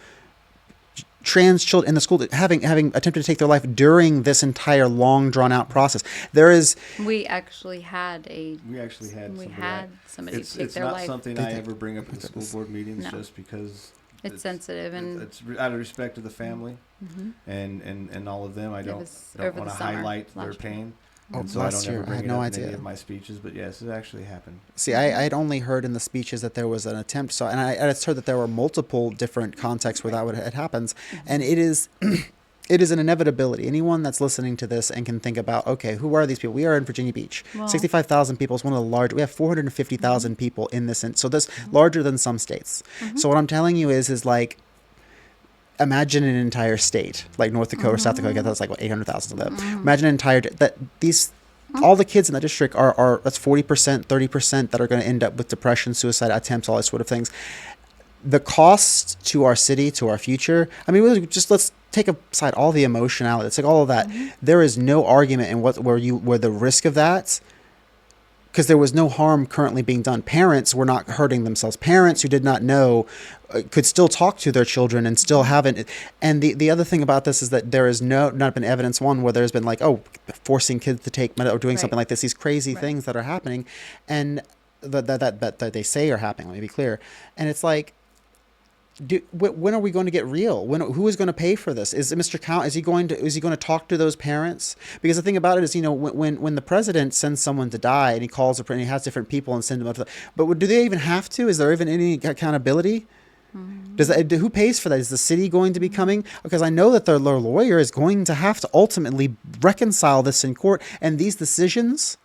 trans children in the school having attempted to take their life during this entire long drawn out process. We actually had somebody It's take their not life. something I ever bring up at the school board meetings, No. just because It's sensitive and it's out of respect to the family and all of them. I don't was over want the to summer, highlight their last year. pain. Oh, And so I last don't year, ever I bring had it no up in any idea. of my speeches. But yes, it actually happened. See, I had only heard in the speeches that there was an attempt. So, and I had heard that there were multiple different contexts where it happens, and it is. It is an inevitability. Anyone that's listening to this and can think about, okay, who are these people? We are in Virginia Beach. Well- 65,000 people is one of the large. We have 450,000 people in this. So this larger than some states. So what I'm telling you is like, imagine an entire state like North Dakota or South Dakota. That's like what 800,000 of them. Imagine an entire all the kids in that district are that's 40%, 30% that are going to end up with depression, suicide attempts, all that sort of things. The cost to our city, to our future. I mean, really, just let's take aside all the emotionality. It's like all of that. There is no argument in where the risk of that, because there was no harm currently being done. Parents were not hurting themselves. Parents who did not know could still talk to their children and still haven't. And the other thing about this is that there is not been evidence, one, where there's been like, forcing kids to take or doing something like this, these crazy things that are happening, and that they say are happening. Let me be clear. And it's like, when are we going to get real? Who is going to pay for this? Is Mr. Callan, is he going to talk to those parents? Because the thing about it is, when the president sends someone to die and he calls and he has different people and send them up to but do they even have to? Is there even any accountability? Who pays for that? Is the city going to be coming? Because I know that their lawyer is going to have to ultimately reconcile this in court, and these decisions.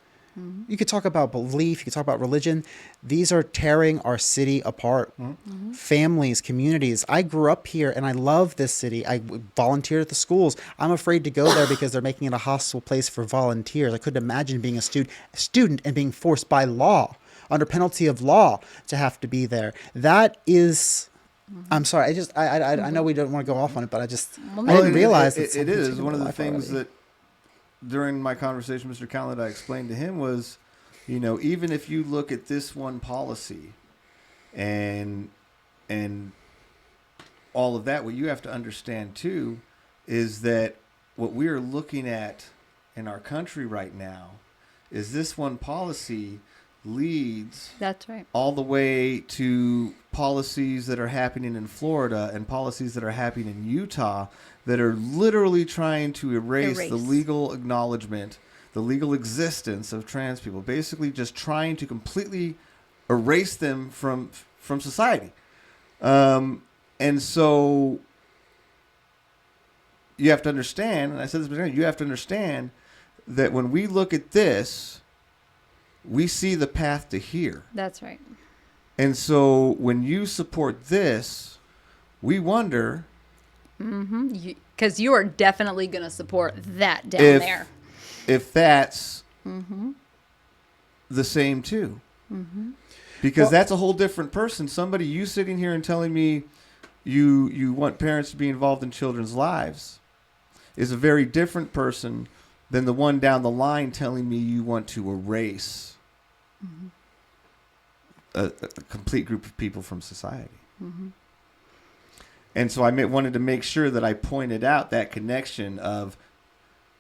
You could talk about belief, you could talk about religion. These are tearing our city apart. Families, communities. I grew up here and I love this city. I volunteered at the schools. I'm afraid to go there because they're making it a hostile place for volunteers. I couldn't imagine being a student and being forced by law, under penalty of law, to have to be there. That is... I'm sorry. I know we don't want to go off on it, but I didn't realize it is one of the things that during my conversation with Mr. Callan I explained to him was You know, even if you look at this one policy and all of that, what you have to understand too is that what we are looking at in our country right now is this one policy leads That's right. all the way to policies that are happening in Florida and policies that are happening in Utah that are literally trying to erase the legal acknowledgement, the legal existence of trans people, basically just trying to completely erase them from society. And so you have to understand, and I said this before, you have to understand that when we look at this, we see the path to here. That's right. And so when you support this, we wonder... Because you are definitely going to support that down there. If that's the same too. Because that's a whole different person. Somebody, you sitting here and telling me you want parents to be involved in children's lives is a very different person than the one down the line telling me you want to erase a complete group of people from society. And so I wanted to make sure that I pointed out that connection of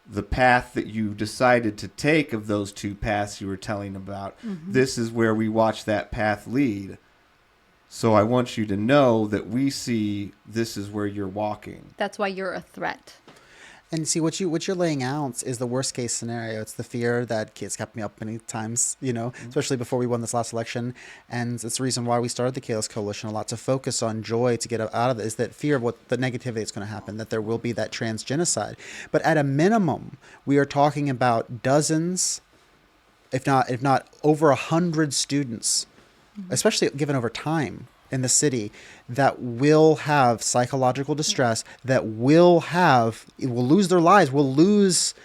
the path that you decided to take of those two paths you were telling about. This is where we watch that path lead. So I want you to know that we see this is where you're walking. That's why you're a threat. And see, what you're laying out is the worst case scenario. It's the fear that kids kept me up many times, especially before we won this last election. And it's the reason why we started the Chaos Coalition a lot, to focus on joy, to get out of it, is that fear of what the negativity that's going to happen, that there will be that trans genocide. But at a minimum, we are talking about dozens, if not over 100 students, especially given over time in the city, that will have psychological distress, that will lose their lives, will lose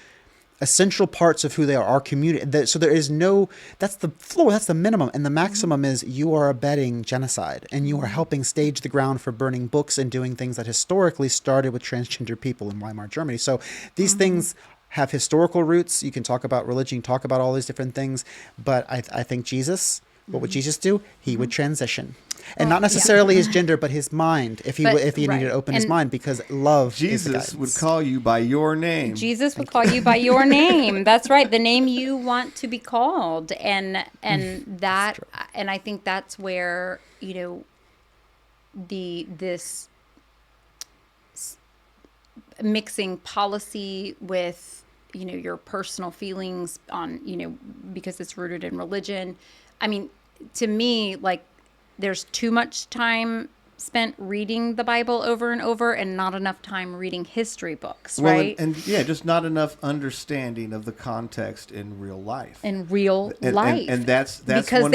essential parts of who they are, our community. So there is that's the floor, that's the minimum. And the maximum is you are abetting genocide, and you are helping stage the ground for burning books and doing things that historically started with transgender people in Weimar, Germany. So these things have historical roots. You can talk about religion, you can talk about all these different things. But I think Jesus, what would Jesus do? He would transition. And not necessarily his gender, but his mind, if he needed to open his mind, because love Jesus would call you by your name. Jesus would call you by your name. That's right, the name you want to be called, and that, and I think that's where this mixing policy with your personal feelings on because it's rooted in religion. I mean, to me, like, there's too much time spent reading the Bible over and over and not enough time reading history books, right? And just not enough understanding of the context in real life. In real life. And that's because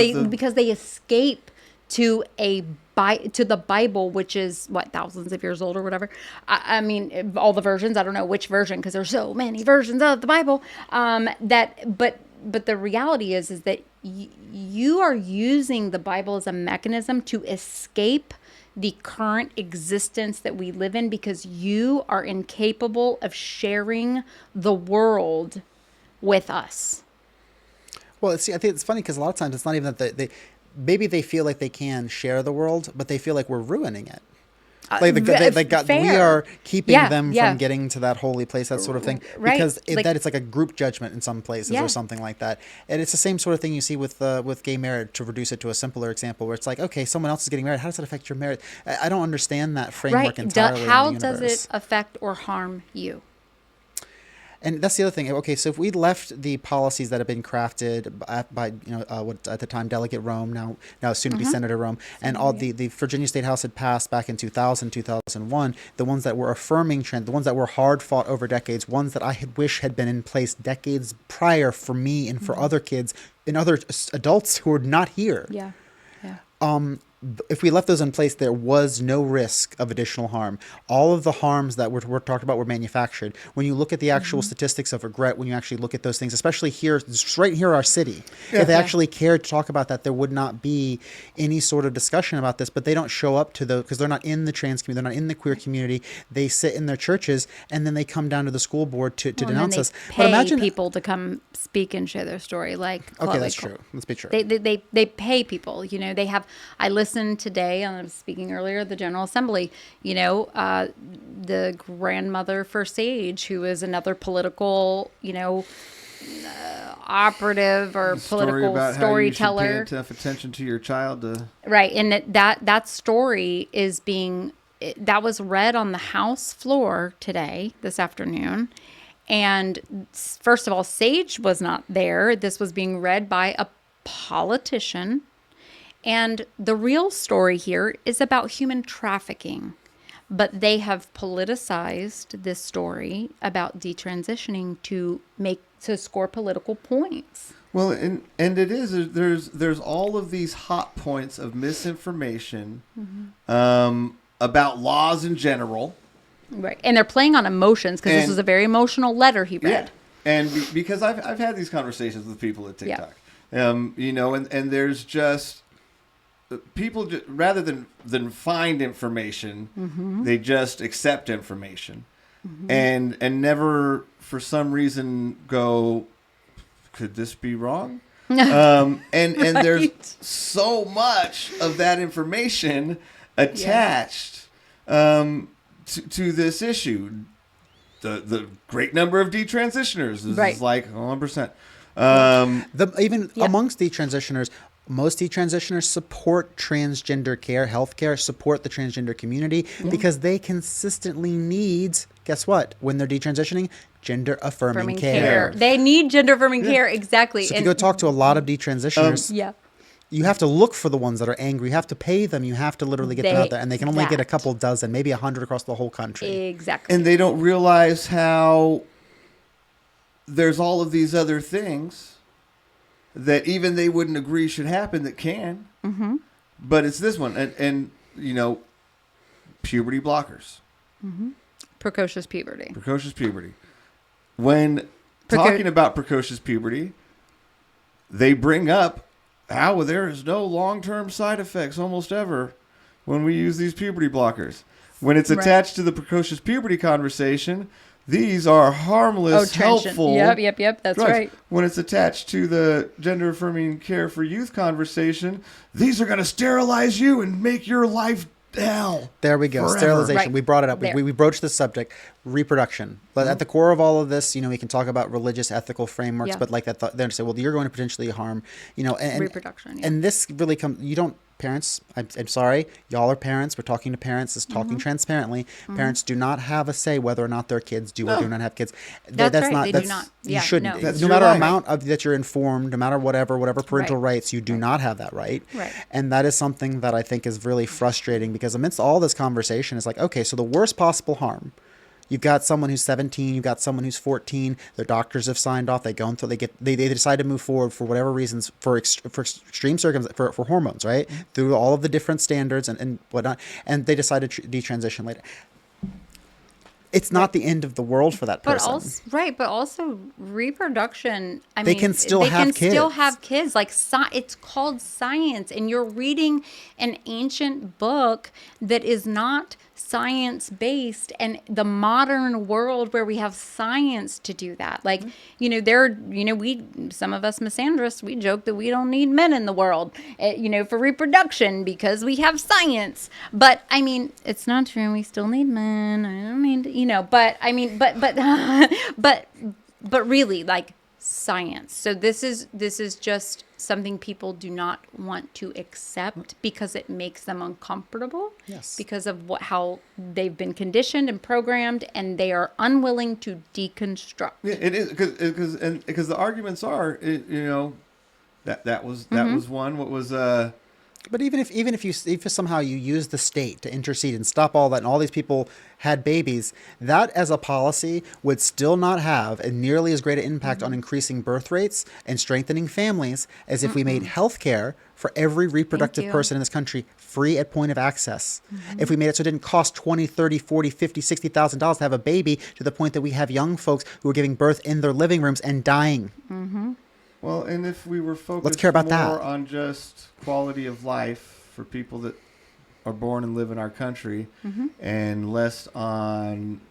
they escape to the Bible, which is thousands of years old or whatever. I mean, all the versions. I don't know which version, because there's so many versions of the Bible. But the reality is that you are using the Bible as a mechanism to escape the current existence that we live in, because you are incapable of sharing the world with us. Well, I think it's funny because a lot of times it's not even that maybe they feel like they can share the world, but they feel like we're ruining it. We are keeping them from getting to that holy place, that sort of thing, because it's like a group judgment in some places or something like that. And it's the same sort of thing you see with gay marriage, to reduce it to a simpler example, where it's like, okay, someone else is getting married. How does that affect your marriage? I don't understand that framework entirely. How does it affect or harm you? And that's the other thing. Okay, so if we left the policies that have been crafted by at the time Delegate Rome, now soon to be Senator Rome, and all the Virginia State House had passed back in 2000, 2001, the ones that were affirming trend, the ones that were hard fought over decades, ones that I wish had been in place decades prior for me and for other kids and other adults who are not here. Yeah. if we left those in place, there was no risk of additional harm. All of the harms that were talked about were manufactured. When you look at the actual statistics of regret, when you actually look at those things, especially here, just right here, our city, if they actually cared to talk about that, there would not be any sort of discussion about this. But they don't show up to because they're not in the trans community, they're not in the queer community. They sit in their churches, and then they come down to the school board to denounce us. But imagine people to come speak and share their story. Like okay, that's true. Let's be true. They pay people. You know, they have. I listened today, I was speaking earlier at the General Assembly, the grandmother for Sage, who is another political, operative or political storyteller. How you should pay enough attention to your child to... Right. And that story is that was read on the House floor this afternoon. And first of all, Sage was not there. This was being read by a politician. And the real story here is about human trafficking, but they have politicized this story about detransitioning to score political points. Well, and it is, there's all of these hot points of misinformation about laws in general. Right. And they're playing on emotions because this was a very emotional letter he read. Yeah. And because I've had these conversations with people at TikTok, and there's just... people rather than find information, they just accept information, and never for some reason go, could this be wrong? And right. There's so much of that information attached to this issue. The great number of detransitioners is like 100%. Amongst detransitioners. Most detransitioners support transgender care, healthcare, support the transgender community because they consistently need, guess what? When they're detransitioning, gender affirming care. They need gender affirming care, exactly. So if you go talk to a lot of detransitioners, you have to look for the ones that are angry. You have to pay them. You have to literally get them out there, and they can only get a couple dozen, maybe 100 across the whole country. Exactly. And they don't realize how there's all of these other things that even they wouldn't agree should happen that can. But it's this one. And puberty blockers. Precocious puberty. Precocious puberty. When talking about precocious puberty, they bring up how there is no long-term side effects almost ever when we use these puberty blockers. When it's attached to the precocious puberty conversation, these are harmless, helpful. Yep. That's drugs. right. When it's attached to the gender affirming care for youth conversation, these are going to sterilize you and make your life hell. There we go. Forever. Sterilization. Right. We brought it up. We broached this subject. Reproduction. But at the core of all of this, we can talk about religious, ethical frameworks. But like that, they're say, well, you're going to potentially harm, and reproduction. And this really comes. You don't. Parents, I'm sorry, y'all are parents. We're talking to parents. It's talking transparently. Parents do not have a say whether or not their kids do or do not have kids. That's right. They do not. You shouldn't. That's no matter right. amount of that you're informed, no matter whatever parental rights, you do not have that right. Right. And that is something that I think is really frustrating because amidst all this conversation, it's like, okay, so the worst possible harm. You've got someone who's 17. You've got someone who's 14. Their doctors have signed off. They go until they decide to move forward for whatever reasons for extreme circumstances for hormones, right? Through all of the different standards and whatnot, and they decide to detransition later. It's not the end of the world for that person. But also reproduction. They can still have kids. Like it's called science, and you're reading an ancient book that is not science-based, and the modern world where we have science to do that. Like, some of us misandrists, we joke that we don't need men in the world, for reproduction because we have science. But I mean, it's not true. We still need men. I don't mean to, but really, like, science. So this is just something people do not want to accept because it makes them uncomfortable. Yes. Because of how they've been conditioned and programmed, and they are unwilling to deconstruct. Yeah, it is because the arguments are, that was one. What was But even if somehow you use the state to intercede and stop all that, and all these people had babies, that as a policy would still not have a nearly as great an impact on increasing birth rates and strengthening families as if we made healthcare for every reproductive you. person in this country, free at point of access. If we made it so it didn't cost $20, $30, $40, $50, $60,000 to have a baby, to the point that we have young folks who are giving birth in their living rooms and dying. Well, and if we were focused Let's care about more that. on just quality of life for people that are born and live in our country, and less on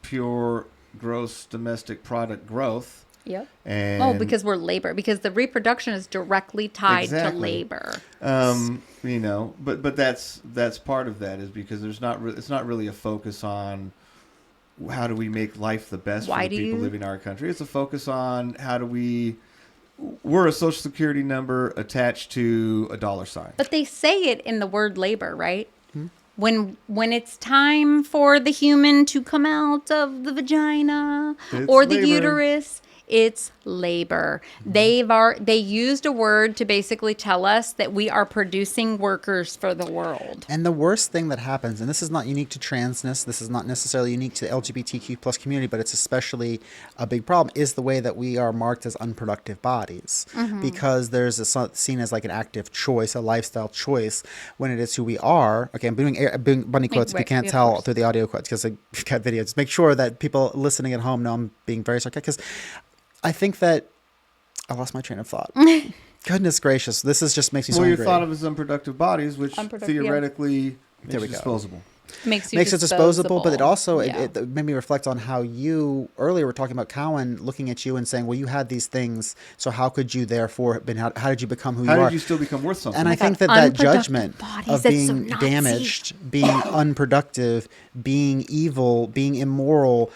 pure gross domestic product growth. Yep. And because we're labor, because the reproduction is directly tied to labor. You know, but that's part of that, is because it's not really a focus on how do we make life the best for the people living in our country. It's a focus on how do we're a social security number attached to a dollar sign. But they say it in the word labor, right? When it's time for the human to come out of the vagina or the labor. uterus, it's labor. They used a word to basically tell us that we are producing workers for the world. And the worst thing that happens, and this is not unique to transness, this is not necessarily unique to the LGBTQ plus community, but it's especially a big problem, is the way that we are marked as unproductive bodies. Because there's seen as like an active choice, a lifestyle choice, when it is who we are. Okay, I'm doing bunny quotes if you can't tell through the audio quotes, because I've got video. Just make sure that people listening at home know I'm being very sarcastic, because I think that I lost my train of thought. Goodness gracious, this is just makes me so angry. Well, you're thought of as unproductive bodies, which theoretically makes you disposable. Makes it disposable, but it also Yeah. it made me reflect on how you earlier were talking about Callan looking at you and saying, well, you had these things, so how could you therefore how did you become who you are? How did you still become worth something? And I think that unproductive judgment bodies, of that's being so Nazi. damaged, being unproductive, being evil, being immoral,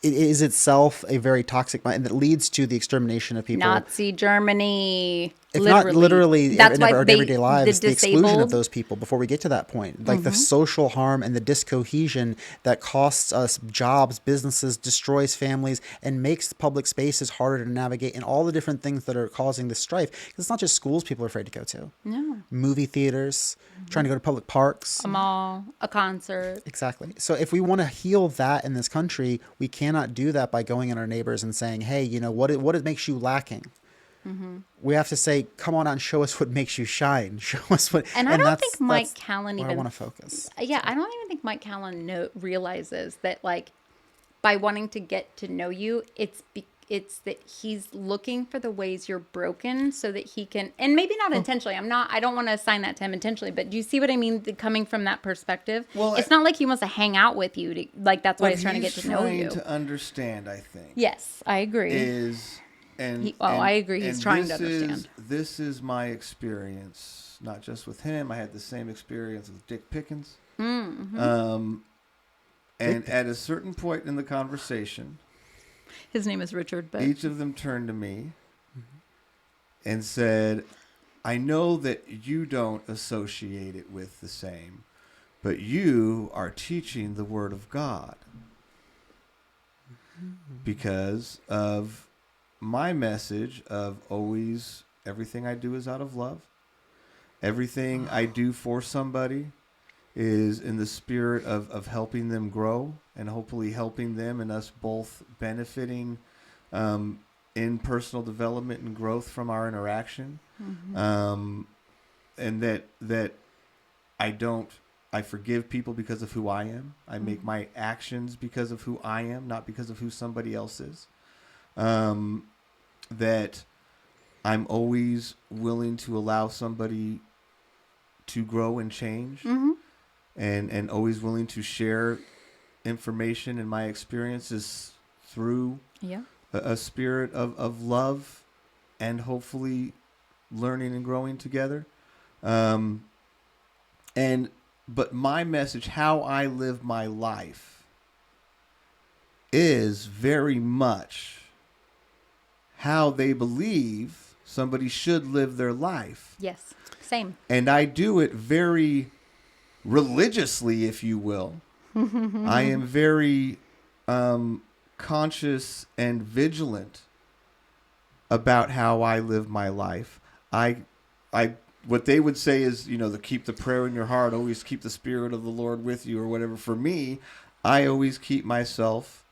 it is itself a very toxic mind, and that leads to the extermination of people. Nazi Germany. If not literally That's in why our everyday lives, the exclusion of disabled- those people before we get to that point. Like the social harm and the discohesion that costs us jobs, businesses, destroys families, and makes public spaces harder to navigate, and all the different things that are causing the strife. Because it's not just schools people are afraid to go to. No. Movie theaters, trying to go to public parks. A mall, a concert. Exactly. So if we want to heal that in this country, we cannot do that by going in our neighbors and saying, hey, you know, what makes you lacking? We have to say, come on out and show us what makes you shine. Show us what. And I don't think Mike Callan even. I want to focus. Yeah, I don't even think Mike Callan realizes that, like, by wanting to get to know you, it's that he's looking for the ways you're broken so that he can, and maybe not intentionally. I don't want to assign that to him intentionally, but do you see what I mean? Coming from that perspective, it's not like he wants to hang out with you. That's why he's trying to get to know you. He's trying to understand, I think. Yes, I agree. I agree. He's trying to understand. This is my experience, not just with him. I had the same experience with Dick Pickens. And at a certain point in the conversation, his name is Richard, but each of them turned to me and said, I know that you don't associate it with the same, but you are teaching the Word of God because of my message of always everything I do is out of love. Everything I do for somebody is in the spirit of helping them grow and hopefully helping them and us both benefiting in personal development and growth from our interaction. And that I forgive people because of who I am. I make my actions because of who I am, not because of who somebody else is. That I'm always willing to allow somebody to grow and change, and always willing to share information and my experiences through a spirit of love and hopefully learning and growing together. But my message, how I live my life, is very much how they believe somebody should live their life. yes, same. And I do it very religiously, if you will. I am very conscious and vigilant about how I live my life. I what they would say is, to keep the prayer in your heart, always keep the Spirit of the Lord with you or whatever. For me, I always keep myself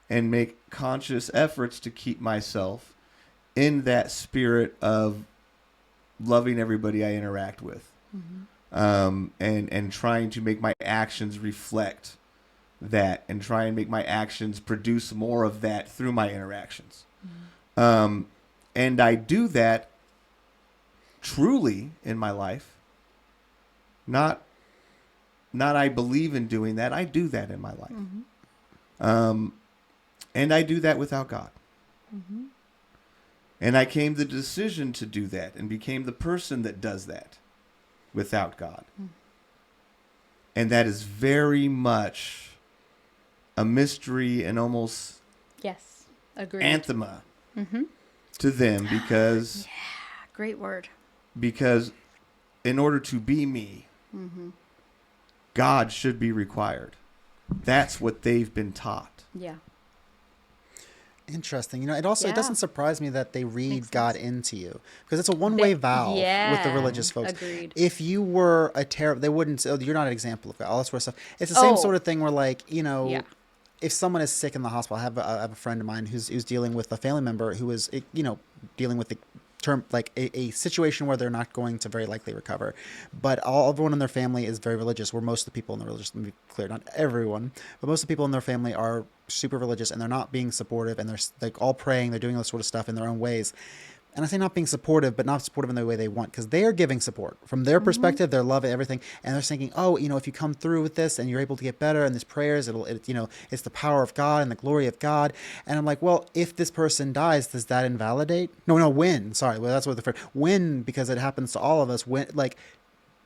and make conscious efforts to keep myself in that spirit of loving everybody I interact with, and trying to make my actions reflect that, and try and make my actions produce more of that through my interactions. And I do that truly in my life. Not I believe in doing that. I do that in my life. And I do that without God. And I came to the decision to do that and became the person that does that without God. And that is very much a mystery and almost Yes, agreed. anathema to them because Great word. because in order to be me, God should be required. That's what they've been taught. Yeah. Interesting. You know, it also it Yeah. doesn't surprise me that they read Makes God into you, because it's a one-way valve with the religious folks. Agreed. If you were a terror, they wouldn't say, "Oh, you're not an example of God." All that sort of stuff. It's the same sort of thing where, like, you know, Yeah. if someone is sick in the hospital, I have a friend of mine who's dealing with a family member who is, you know, dealing with the term, like a situation where they're not going to very likely recover, but everyone in their family is very religious. Where most of the people in the religious, let me be clear, not everyone, but most of the people in their family are super religious, and they're not being supportive, and they're like all praying, they're doing all this sort of stuff in their own ways. And I say not being supportive, but not supportive in the way they want, because they are giving support from their perspective. They're loving everything, and they're thinking, "Oh, you know, if you come through with this and you're able to get better, and these prayers, you know, it's the power of God and the glory of God." And I'm like, "Well, if this person dies, does that invalidate? No, win. Sorry, well, that's what the win, because it happens to all of us. Win, like,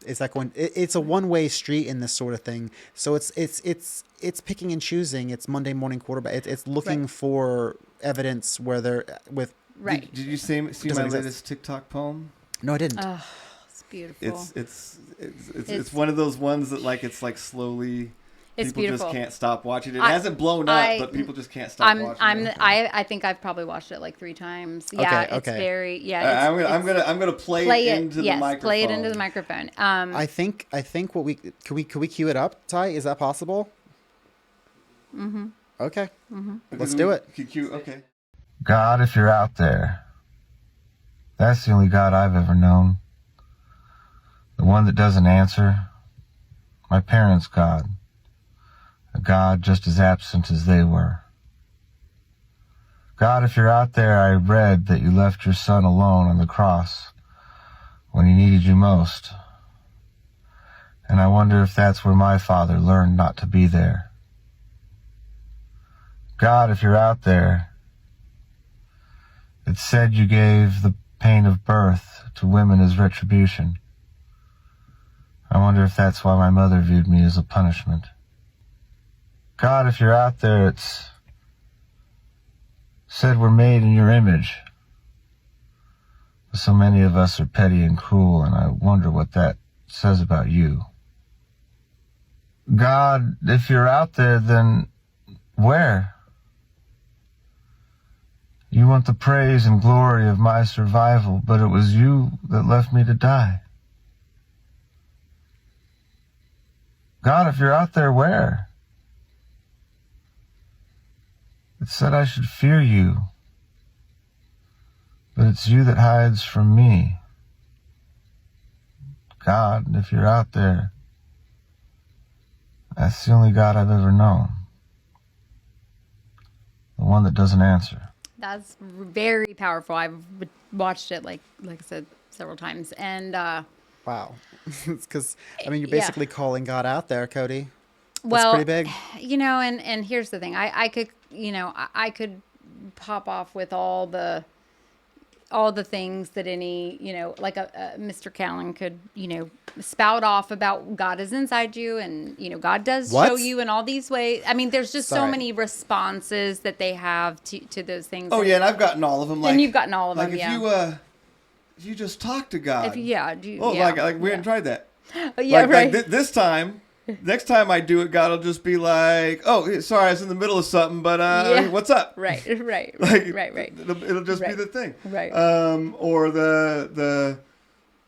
is that going? It's a one-way street in this sort of thing. So it's picking and choosing. It's Monday morning quarterback. It's looking for evidence where they're with. Right. Did you see my latest TikTok poem? No, I didn't. Oh, it's beautiful. It's one of those ones that it's slowly. It's people beautiful. just can't stop watching it. It hasn't blown up, but people just can't stop watching it. I think I've probably watched it like 3 times. Yeah, Okay, it's okay. very I'm gonna play it into the microphone. Play it into the microphone. I think what we could we cue it up, Ty? Is that possible? Okay. Let's do it. Okay. God, if you're out there, that's the only God I've ever known. The one that doesn't answer. My parents' God. A God just as absent as they were. God, if you're out there, I read that you left your son alone on the cross when he needed you most. And I wonder if that's where my father learned not to be there. God, if you're out there, it said you gave the pain of birth to women as retribution. I wonder if that's why my mother viewed me as a punishment. God, if you're out there, it's said we're made in your image. So many of us are petty and cruel, and I wonder what that says about you. God, if you're out there, then where? You want the praise and glory of my survival, but it was you that left me to die. God, if you're out there, where? It said I should fear you, but it's you that hides from me. God, if you're out there, that's the only God I've ever known. The one that doesn't answer. That's very powerful. I've watched it like I said several times, and Wow. It's because I mean you're basically calling God out there, Cody. That's well, pretty big. You know, and here's the thing. I could, you know, I could pop off with all the things that any, you know, like a Mr. Callan could, you know, spout off about God is inside you, and, you know, God does show you in all these ways. I mean, there's just so many responses that they have to those things. Oh, yeah, and I've gotten all of them. And you've gotten all of them, If you just talk to God. Like we hadn't tried that. Yeah, right. This time, next time I do it, God will just be like, "Oh, sorry, I was in the middle of something, but what's up?" Right. Right. It'll just be the thing. Right. Or the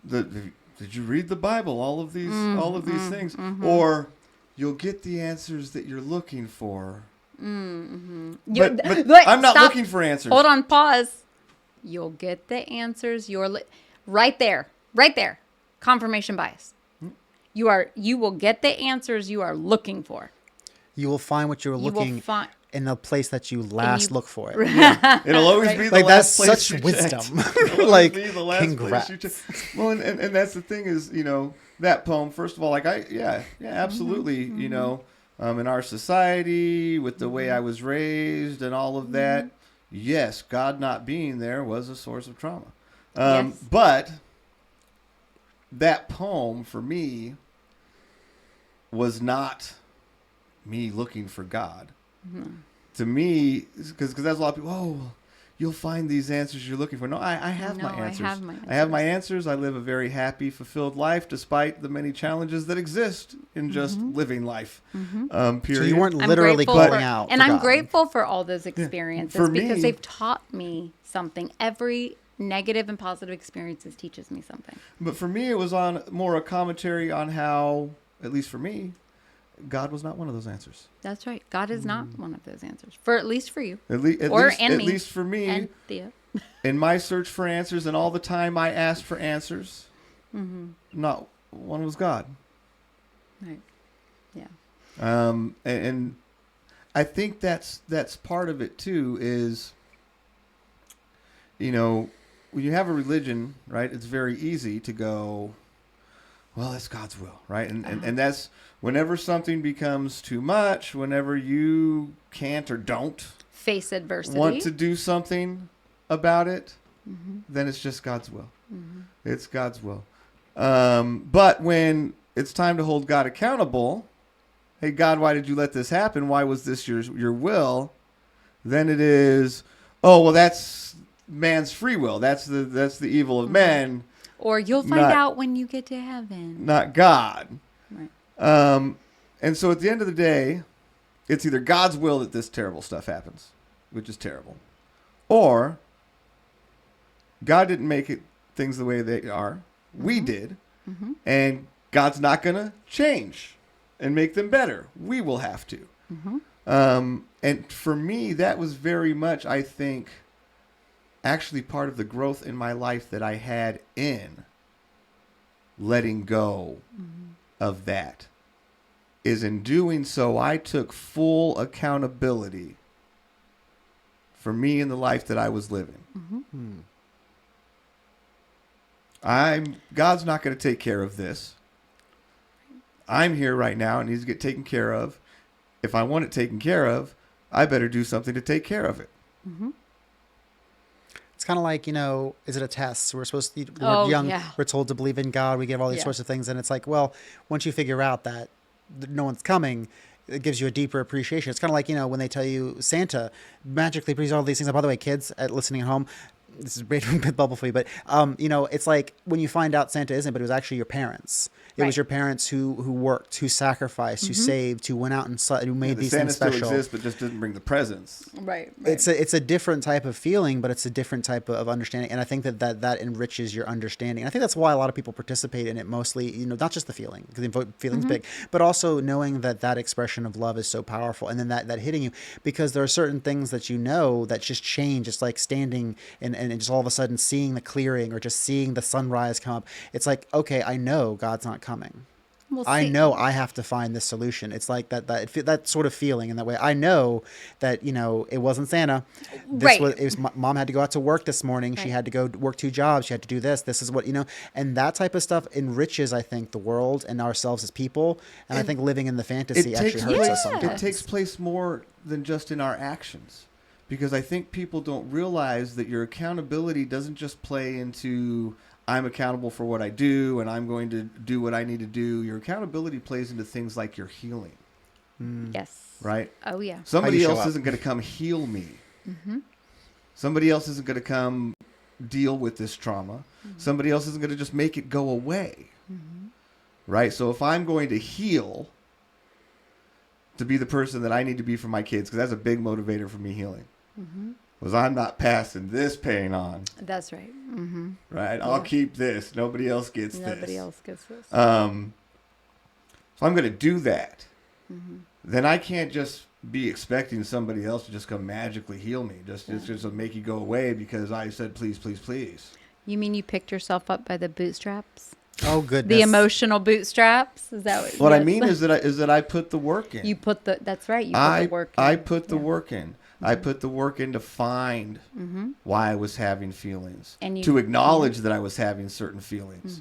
did you read the Bible? All of these things. Mm-hmm. Or you'll get the answers that you're looking for. Mm-hmm. But I'm not looking for answers. Hold on, pause. You'll get the answers Right there. Right there. Confirmation bias. You will get the answers you are looking for. You will find what you're looking in the place that you last look for it. It'll always be the Like last that's place such you wisdom. It'll always Like be the last congrats. place you check. Well, and that's the thing is, that poem, first of all, like absolutely, in our society, with the way I was raised and all of that, yes, God not being there was a source of trauma. Yes. But that poem for me was not me looking for God. To me, because there's a lot of people, oh, you'll find these answers you're looking for. No, I have my answers. I have my answers. I live a very happy, fulfilled life despite the many challenges that exist in just living life. Period. So you weren't literally going out. And I'm God. grateful for all those experiences For because me- they've taught me something. Every negative and positive experiences teaches me something. But for me, it was on more a commentary on how, at least for me, God was not one of those answers. That's right. God is not one of those answers. At least for you. At me. least for me, And Thea. in my search for answers and all the time I asked for answers, not one was God. Right. Yeah. And I think that's part of it too. Is when you have a religion, right? It's very easy to go, well, that's God's will, right? And that's whenever something becomes too much, whenever you can't or don't Face adversity. want to do something about it, then it's just God's will. It's God's will. But when it's time to hold God accountable, hey, God, why did you let this happen? Why was this your will? Then it is, oh, well, that's man's free will. That's the evil of man. Or you'll find out when you get to heaven. Not God. Right. And so at the end of the day, it's either God's will that this terrible stuff happens, which is terrible, or God didn't make things the way they are. We did. And God's not going to change and make them better. We will have to. And for me, that was very much, I think, actually part of the growth in my life that I had in letting go of that. Is in doing so, I took full accountability for me and the life that I was living. God's not going to take care of this. I'm here right now and needs to get taken care of. If I want it taken care of, I better do something to take care of it. It's kind of like, is it a test? We're supposed to, when we're young, we're told to believe in God. We give all these sorts of things. And it's like, well, once you figure out that no one's coming, it gives you a deeper appreciation. It's kind of like, when they tell you Santa magically brings all these things. And by the way, kids listening at home, this is a great bit bubble for you, but it's like when you find out Santa isn't, but it was actually your parents. It was your parents who worked, who sacrificed, who saved, who went out and who made these Santa things special. still exists, but just didn't bring the presents. Right. It's a different type of feeling, but it's a different type of understanding, and I think that enriches your understanding. And I think that's why a lot of people participate in it. Mostly, not just the feeling, because the feeling's big, but also knowing that expression of love is so powerful, and then that hitting you, because there are certain things that that just change. It's like standing and just all of a sudden seeing the clearing or just seeing the sunrise come up. It's like, okay, I know God's not coming. I know I have to find this solution. It's like that sort of feeling in that way. I know that, it wasn't Santa. Mom had to go out to work this morning. She had to go work 2 jobs. She had to do this. This is what, and that type of stuff enriches, I think, the world and ourselves as people. And I think living in the fantasy actually hurts us sometimes. It takes place more than just in our actions. Because I think people don't realize that your accountability doesn't just play into I'm accountable for what I do and I'm going to do what I need to do. Your accountability plays into things like your healing. Yes. Right? Oh, yeah. Somebody else isn't going to come heal me. Somebody else isn't going to come deal with this trauma. Somebody else isn't going to just make it go away. Right? So if I'm going to heal to be the person that I need to be for my kids, because that's a big motivator for me healing. Was I'm not passing this pain on. That's right. Right? Yeah. I'll keep this. Nobody else gets this. Nobody else gets this. So I'm going to do that. Then I can't just be expecting somebody else to just come magically heal me. Just make you go away because I said, please, please, please. You mean you picked yourself up by the bootstraps? Oh goodness. The emotional bootstraps? Is that What I yes. mean is that I put the work in. You put the, that's right. You put the work in. I put the work in. I put the work in to find why I was having feelings, And to acknowledge that I was having certain feelings,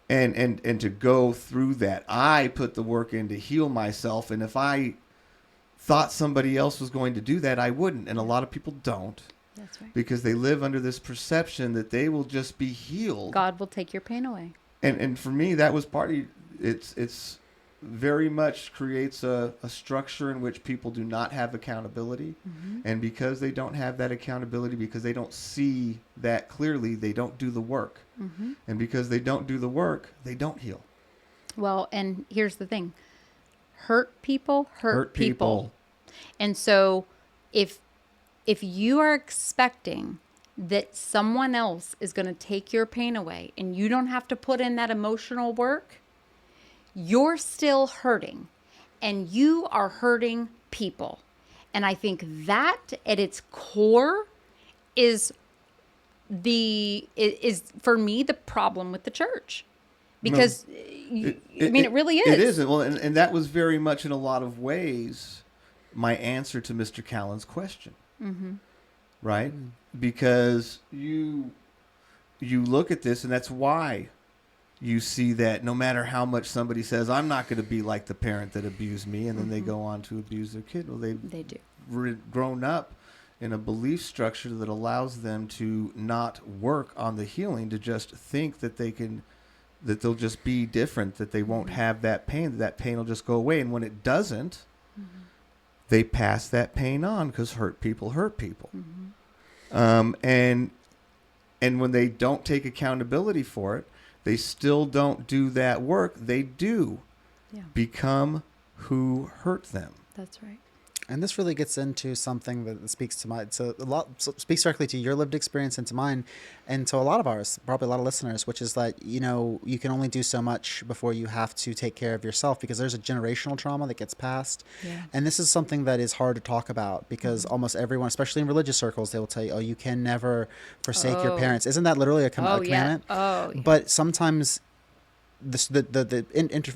and to go through that. I put the work in to heal myself, and if I thought somebody else was going to do that, I wouldn't. And a lot of people don't. That's right. Because they live under this perception that they will just be healed. God will take your pain away. And for me, that was part of it's very much creates a structure in which people do not have accountability. And because they don't have that accountability, because they don't see that clearly, they don't do the work. And because they don't do the work, they don't heal. Well, and here's the thing. Hurt people hurt people. And so if you are expecting that someone else is going to take your pain away and you don't have to put in that emotional work, you're still hurting, and you are hurting people. And I think that at its core is for me the problem with the church. Because it really is. It is. Well, and that was very much in a lot of ways my answer to Mr. Callan's question. Right? Because you look at this, and that's why you see that no matter how much somebody says, I'm not going to be like the parent that abused me, and then they go on to abuse their kid. Well, they do. Grown up in a belief structure that allows them to not work on the healing, to just think that that they'll just be different, that they won't have that pain will just go away. And when it doesn't, they pass that pain on, because hurt people hurt people. And when they don't take accountability for it, they still don't do that work. They do become who hurt them. That's right. And this really gets into something that speaks to speaks directly to your lived experience and to mine, and to a lot of ours, probably a lot of listeners, which is that, you can only do so much before you have to take care of yourself, because there's a generational trauma that gets passed. And this is something that is hard to talk about, because almost everyone, especially in religious circles, they will tell you, oh, you can never forsake your parents. Isn't that literally a commandment? Yeah. But sometimes the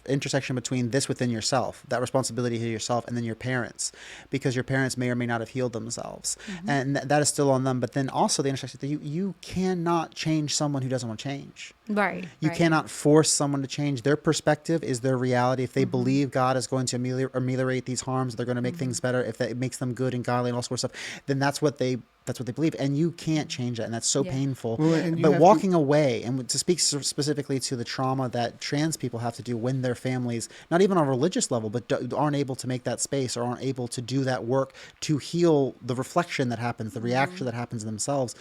intersection between this within yourself, that responsibility to yourself, and then your parents, because your parents may or may not have healed themselves, and that is still on them. But then also the intersection that you cannot change someone who doesn't want to change. Right. You cannot force someone to change. Their perspective is their reality. If they believe God is going to ameliorate these harms, they're going to make things better, if that makes them good and godly and all sorts of stuff, then that's what they believe, and you can't change that, and that's so painful. Well, but walking away, and to speak specifically to the trauma that trans people have to do when their families, not even on a religious level, but aren't able to make that space, or aren't able to do that work to heal the reflection that happens, the reaction that happens in themselves.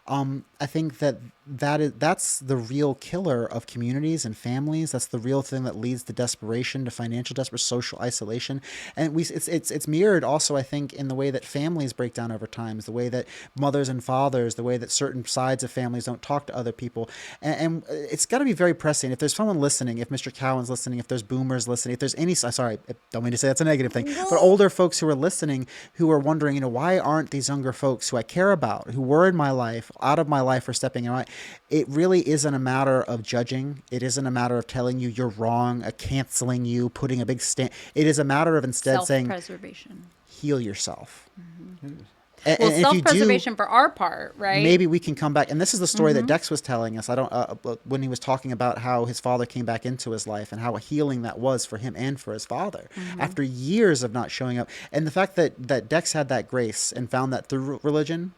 I think that's the real killer of communities and families. That's the real thing that leads to desperation, to financial desperation, social isolation. And it's mirrored also, I think, in the way that families break down over time, the way that mothers and fathers, the way that certain sides of families don't talk to other people. And it's got to be very pressing. If there's someone listening, if Mr. Callan's listening, if there's boomers listening, if there's any, sorry, I don't mean to say that's a negative thing, but older folks who are listening, who are wondering, why aren't these younger folks who I care about, who were in my life, out of my life, or stepping out? It really isn't a matter of judging. It isn't a matter of telling you you're wrong, canceling you, putting a big stand. It is a matter of instead saying, self-preservation. Heal yourself. Well, and self-preservation for our part, right? Maybe we can come back. And this is the story that Dex was telling us. When he was talking about how his father came back into his life, and how healing that was for him and for his father after years of not showing up. And the fact that Dex had that grace and found that through religion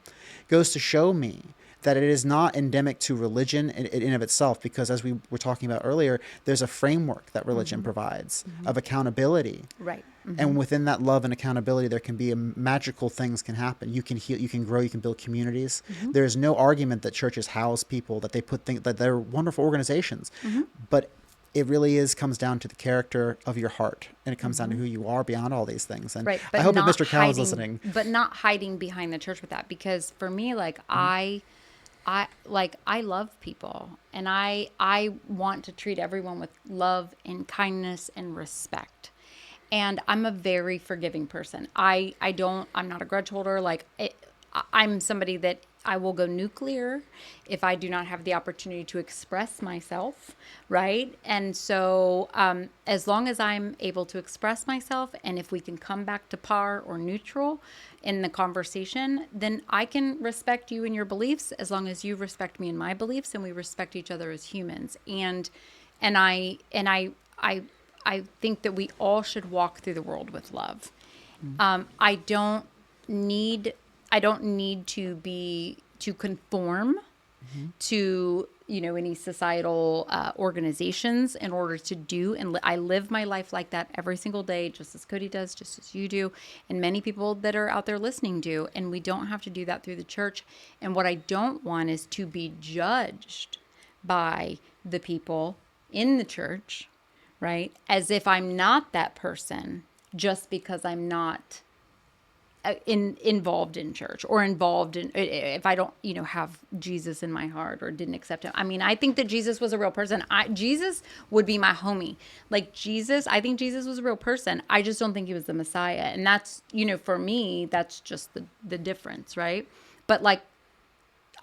goes to show me that it is not endemic to religion in of itself, because as we were talking about earlier, there's a framework that religion provides of accountability. Right. And within that love and accountability, there can be magical things can happen. You can heal, you can grow, you can build communities. There's no argument that churches house people, that they put things, that they're wonderful organizations. But it really comes down to the character of your heart, and it comes down to who you are beyond all these things. And right, I hope that Mr. Callan's listening. But not hiding behind the church with that, because for me, I love people, and I want to treat everyone with love and kindness and respect. And I'm a very forgiving person. I'm not a grudge holder. I'm somebody that I will go nuclear if I do not have the opportunity to express myself, right? And so as long as I'm able to express myself, and if we can come back to par or neutral in the conversation, then I can respect you and your beliefs as long as you respect me and my beliefs, and we respect each other as humans. And I think that we all should walk through the world with love. I don't need to conform to any societal organizations in order to do, and I live my life like that every single day, just as Cody does, just as you do, and many people that are out there listening do. And we don't have to do that through the church. And what I don't want is to be judged by the people in the church, right, as if I'm not that person just because I'm not involved in church, or involved in, if I don't have Jesus in my heart or didn't accept him. I mean, I think that Jesus was a real person. Jesus would be my homie. Like Jesus, I think Jesus was a real person. I just don't think he was the Messiah. And that's, for me, that's just the difference, right? But like,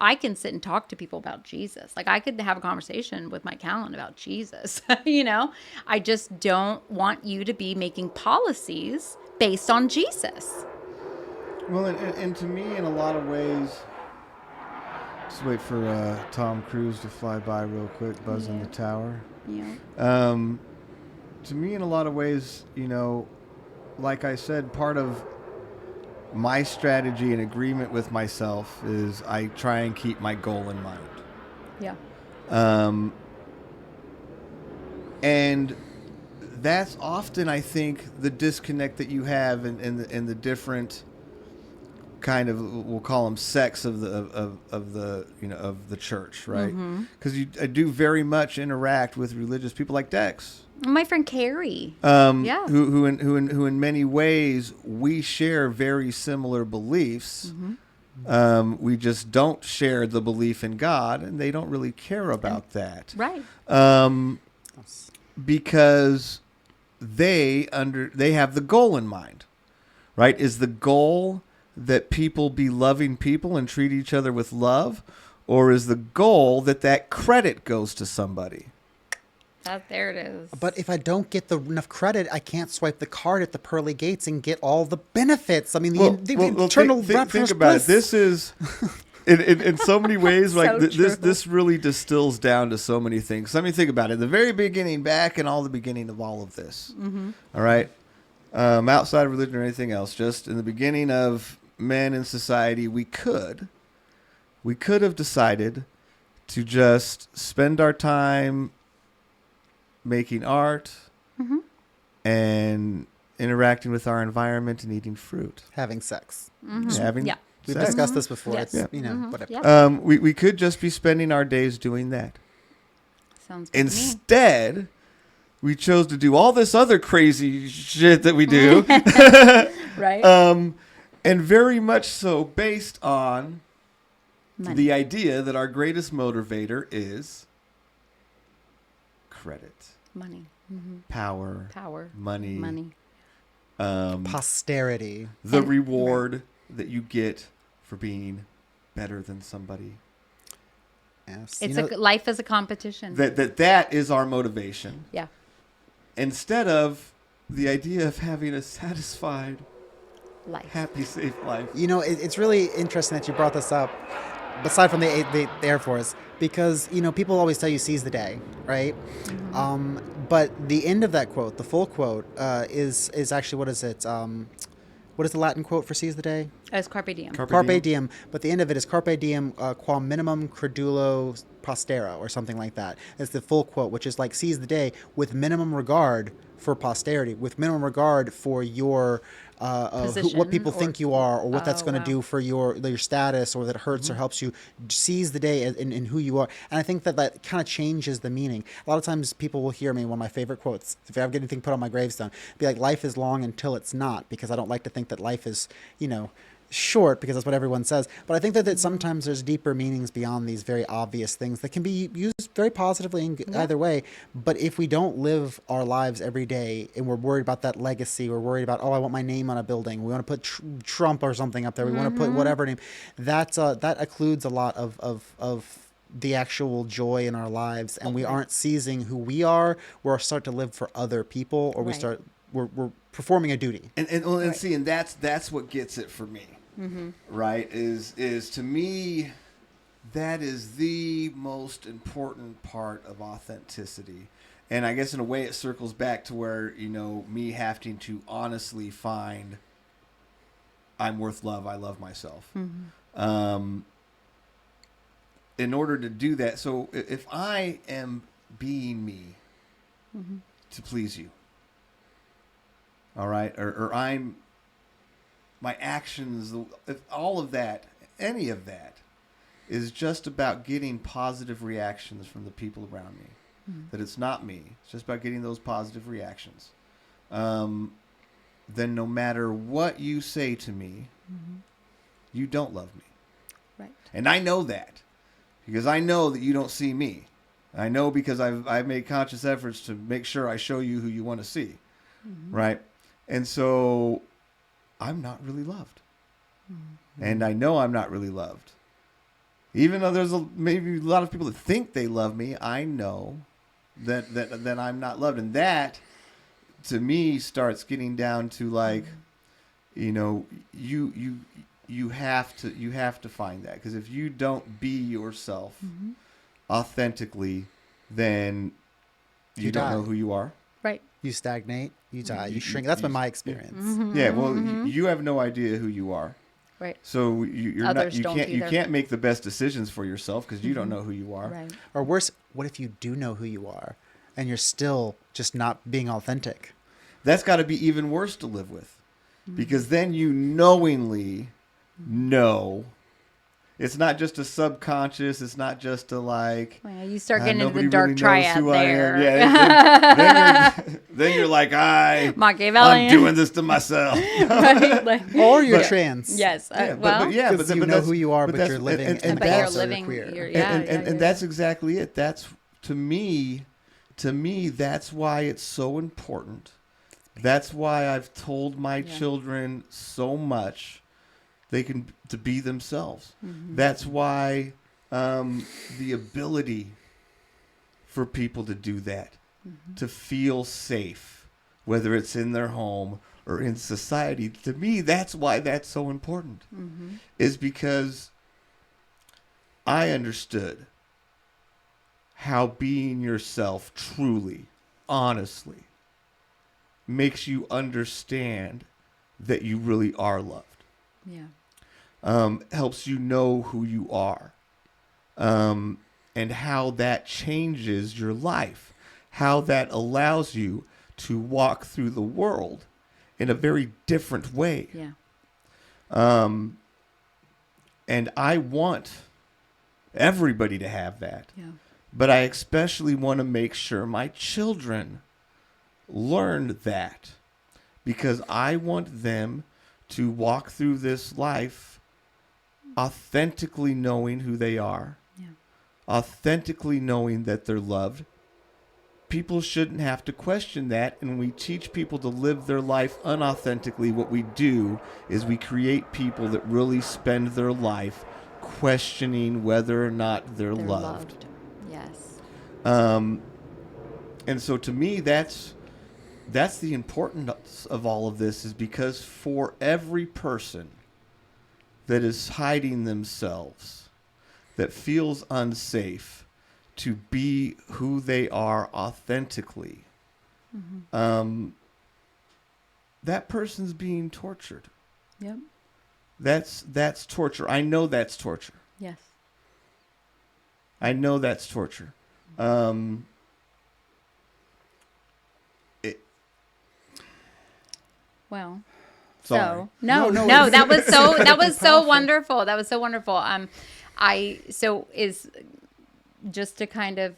I can sit and talk to people about Jesus. Like I could have a conversation with Mike Callan about Jesus, I just don't want you to be making policies based on Jesus. Well, and to me, in a lot of ways, just wait for Tom Cruise to fly by real quick, buzz in the tower. Yeah. To me, in a lot of ways, like I said, part of my strategy and agreement with myself is I try and keep my goal in mind. Yeah. And that's often, I think, the disconnect that you have in the different kind of, we'll call them sects of the church, right? Because I do very much interact with religious people like Dex. My friend Carrie. Who in many ways we share very similar beliefs. We just don't share the belief in God, and they don't really care about that. Right. Because they have the goal in mind, right? Is the goal that people be loving people and treat each other with love, or is the goal that credit goes to somebody? There it is. But if I don't get enough credit, I can't swipe the card at the pearly gates and get all the benefits. I mean, the eternal think about it. This is, in so many ways, like this really distills down to so many things. Let me think about it. The very beginning, back in all the beginning of all of this, all right, outside of religion or anything else, just in the beginning of men in society, we could have decided to just spend our time making art and interacting with our environment and eating fruit, having sex. Having Yeah. We've sex. discussed this before. Yes. It's, whatever. Yep. We could just be spending our days doing that. Sounds good to me. Instead, we chose to do all this other crazy shit that we do. Right. And very much so based on Money. the idea that our greatest motivator is credit, Money. power, money. Posterity. The reward that you get for being better than somebody. Yes. It's life is a competition. That is our motivation. Yeah. Instead of the idea of having a satisfied, Life. happy, safe life. It's really interesting that you brought this up, aside from the Air Force, because, people always tell you seize the day, right? But the end of that quote, the full quote, is actually, what is it? What is the Latin quote for seize the day? It's carpe diem. Carpe diem. But the end of it is carpe diem quam minimum credulo postero, or something like that. It's the full quote, which is like seize the day with minimum regard for posterity, with minimum regard for your what people think you are, or what that's going to do for your status, or that hurts or helps you. Seize the day in who you are. And I think that kind of changes the meaning. A lot of times people will hear me, one of my favorite quotes, if I have anything put on my gravestone, be like, life is long until it's not, because I don't like to think that life is, short because that's what everyone says. But I think that sometimes there's deeper meanings beyond these very obvious things that can be used very positively in either way. But if we don't live our lives every day and we're worried about that legacy, we're worried about, oh, I want my name on a building, we want to put Trump or something up there, we want to put whatever name, that occludes a lot of the actual joy in our lives, and we aren't seizing who we are. We're start to live for other people, or we're performing a duty. And see, and that's what gets it for me, right? Is to me, that is the most important part of authenticity. And I guess in a way it circles back to where, me having to honestly find I'm worth love. I love myself. In order to do that, so if I am being me to please you, all right, or I'm my actions, if all of that, any of that, is just about getting positive reactions from the people around me, that it's not me, it's just about getting those positive reactions, then no matter what you say to me, you don't love me. Right. And I know that. Because I know that you don't see me. I know because I've made conscious efforts to make sure I show you who you want to see. Right? And so I'm not really loved. And I know I'm not really loved. Even though there's maybe a lot of people that think they love me, I know that I'm not loved. And that, to me, starts getting down to like, you have to find that, because if you don't be yourself authentically, then you don't know who you are. Right. You stagnate, you die, you shrink. That's been my experience. Yeah. Well, you have no idea who you are. Right. So you're Others not. don't You either. can't make the best decisions for yourself because you don't know who you are. Right. Or worse, what if you do know who you are and you're still just not being authentic? That's got to be even worse to live with, because then you knowingly know. It's not just a subconscious. It's not just a like. Well, you start getting into the nobody dark really knows triad who I am. there. Yeah. Then you're like, I'm Machiavellian. doing this to myself. Right? Like, Or you're trans. yes. Yeah, Well, Because you know who you are, but that's- you're living and in the but you're box or living. queer. and that's exactly it. That's to me, that's why it's so important. That's why I've told my children so much. They can to be themselves. That's why the ability for people to do that, to feel safe, whether it's in their home or in society, to me, that's why that's so important. Is because I understood how being yourself truly, honestly, makes you understand that you really are loved. Yeah. Helps you know who you are, and how that changes your life, how that allows you to walk through the world in a very different way. Yeah. And I want everybody to have that. Yeah. But I especially want to make sure my children learn that, because I want them to walk through this life authentically knowing who they are, authentically knowing that they're loved. People shouldn't have to question that, and we teach people to live their life unauthentically. What we do is we create people that really spend their life questioning whether or not they're loved. Yes. And so to me, that's the importance of all of this, is because for every person that is hiding themselves, that feels unsafe to be who they are authentically, that person's being tortured. Yep. That's torture. I know that's torture. Yes. I know that's torture. Well. Sorry. So no, that was so wonderful. That was so wonderful. Is just to kind of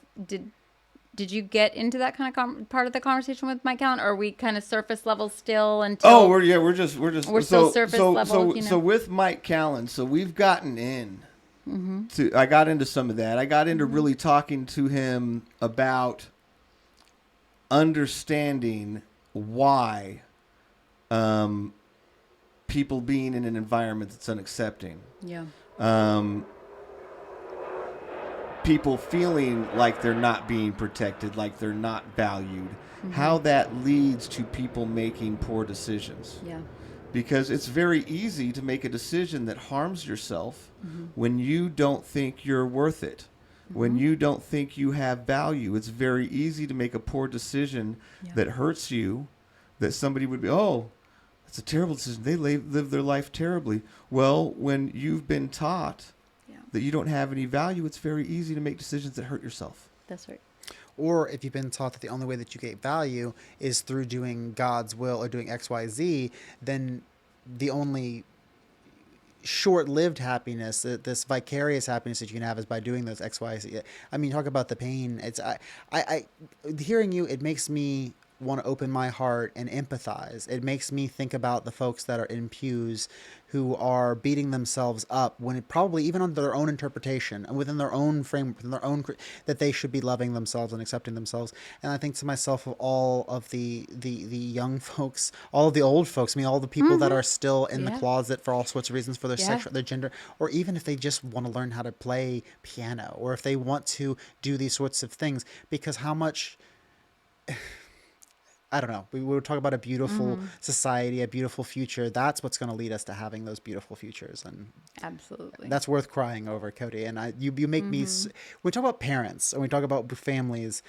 did you get into that kind of part of the conversation with Mike Callan, or are we kind of surface level still until? Oh, we're just we're still surface level. So with Mike Callan, so we've gotten in. I got into some of that. I got into really talking to him about understanding why people being in an environment that's unaccepting. Yeah. People feeling like they're not being protected, like they're not valued. How that leads to people making poor decisions. Yeah. Because it's very easy to make a decision that harms yourself when you don't think you're worth it, when you don't think you have value. It's very easy to make a poor decision that hurts you, that somebody would be, oh, that's a terrible decision. They live their life terribly. Well, when you've been taught that you don't have any value, it's very easy to make decisions that hurt yourself. That's right. Or if you've been taught that the only way that you get value is through doing God's will or doing X, Y, Z, then the only short-lived happiness, this vicarious happiness that you can have, is by doing those X, Y, Z. I mean, talk about the pain. It's I hearing you, it makes me want to open my heart and empathize. It makes me think about the folks that are in pews who are beating themselves up when it probably even under their own interpretation and within their own framework, within their own, that they should be loving themselves and accepting themselves. And I think to myself of all of the young folks, all of the old folks, I mean, all the people that are still in the closet for all sorts of reasons, for their sexual, their gender, or even if they just want to learn how to play piano, or if they want to do these sorts of things, because how much... I don't know. We would talk about a beautiful society, a beautiful future. That's what's going to lead us to having those beautiful futures, and absolutely, that's worth crying over, Cody. And you make me. When we talk about parents and we talk about families,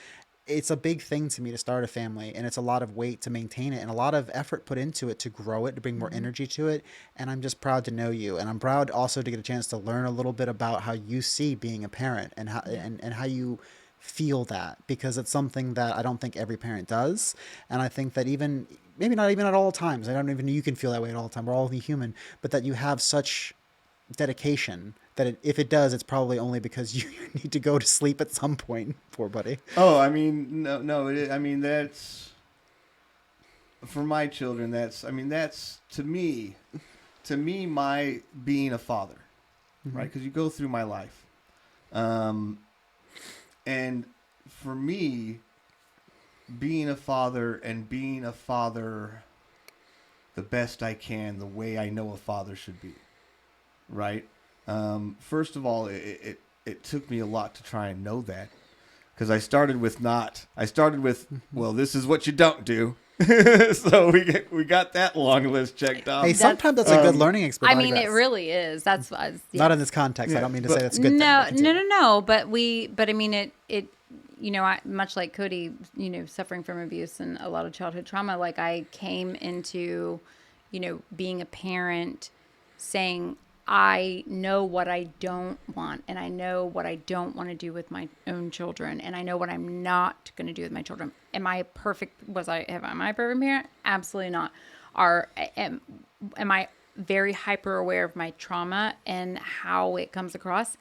it's a big thing to me to start a family, and it's a lot of weight to maintain it, and a lot of effort put into it to grow it, to bring more energy to it. And I'm just proud to know you, and I'm proud also to get a chance to learn a little bit about how you see being a parent and how and how you feel that, because it's something that I don't think every parent does. And I think that even, maybe not even at all times, I don't even know you can feel that way at all time. We're all human, but that you have such dedication that if it does, it's probably only because you need to go to sleep at some point. Poor buddy. Oh, I mean, no. I mean, that's for my children. That's to me, my being a father, right? Because you go through my life. And for me, being a father the best I can, the way I know a father should be, right? First of all, it took me a lot to try and know that, because I started with, well, this is what you don't do. So we got that long list checked off. Hey, sometimes that's a good learning experience. I mean, it really is. That's not in this context. I don't mean to say that's a good thing. No. But I mean, it. You know, much like Cody, you know, suffering from abuse and a lot of childhood trauma. Like, I came into, you know, being a parent, saying, I know what I don't want, and I know what I don't want to do with my own children, and I know what I'm not going to do with my children. Am I a perfect parent? Absolutely not. Am I very hyper aware of my trauma and how it comes across?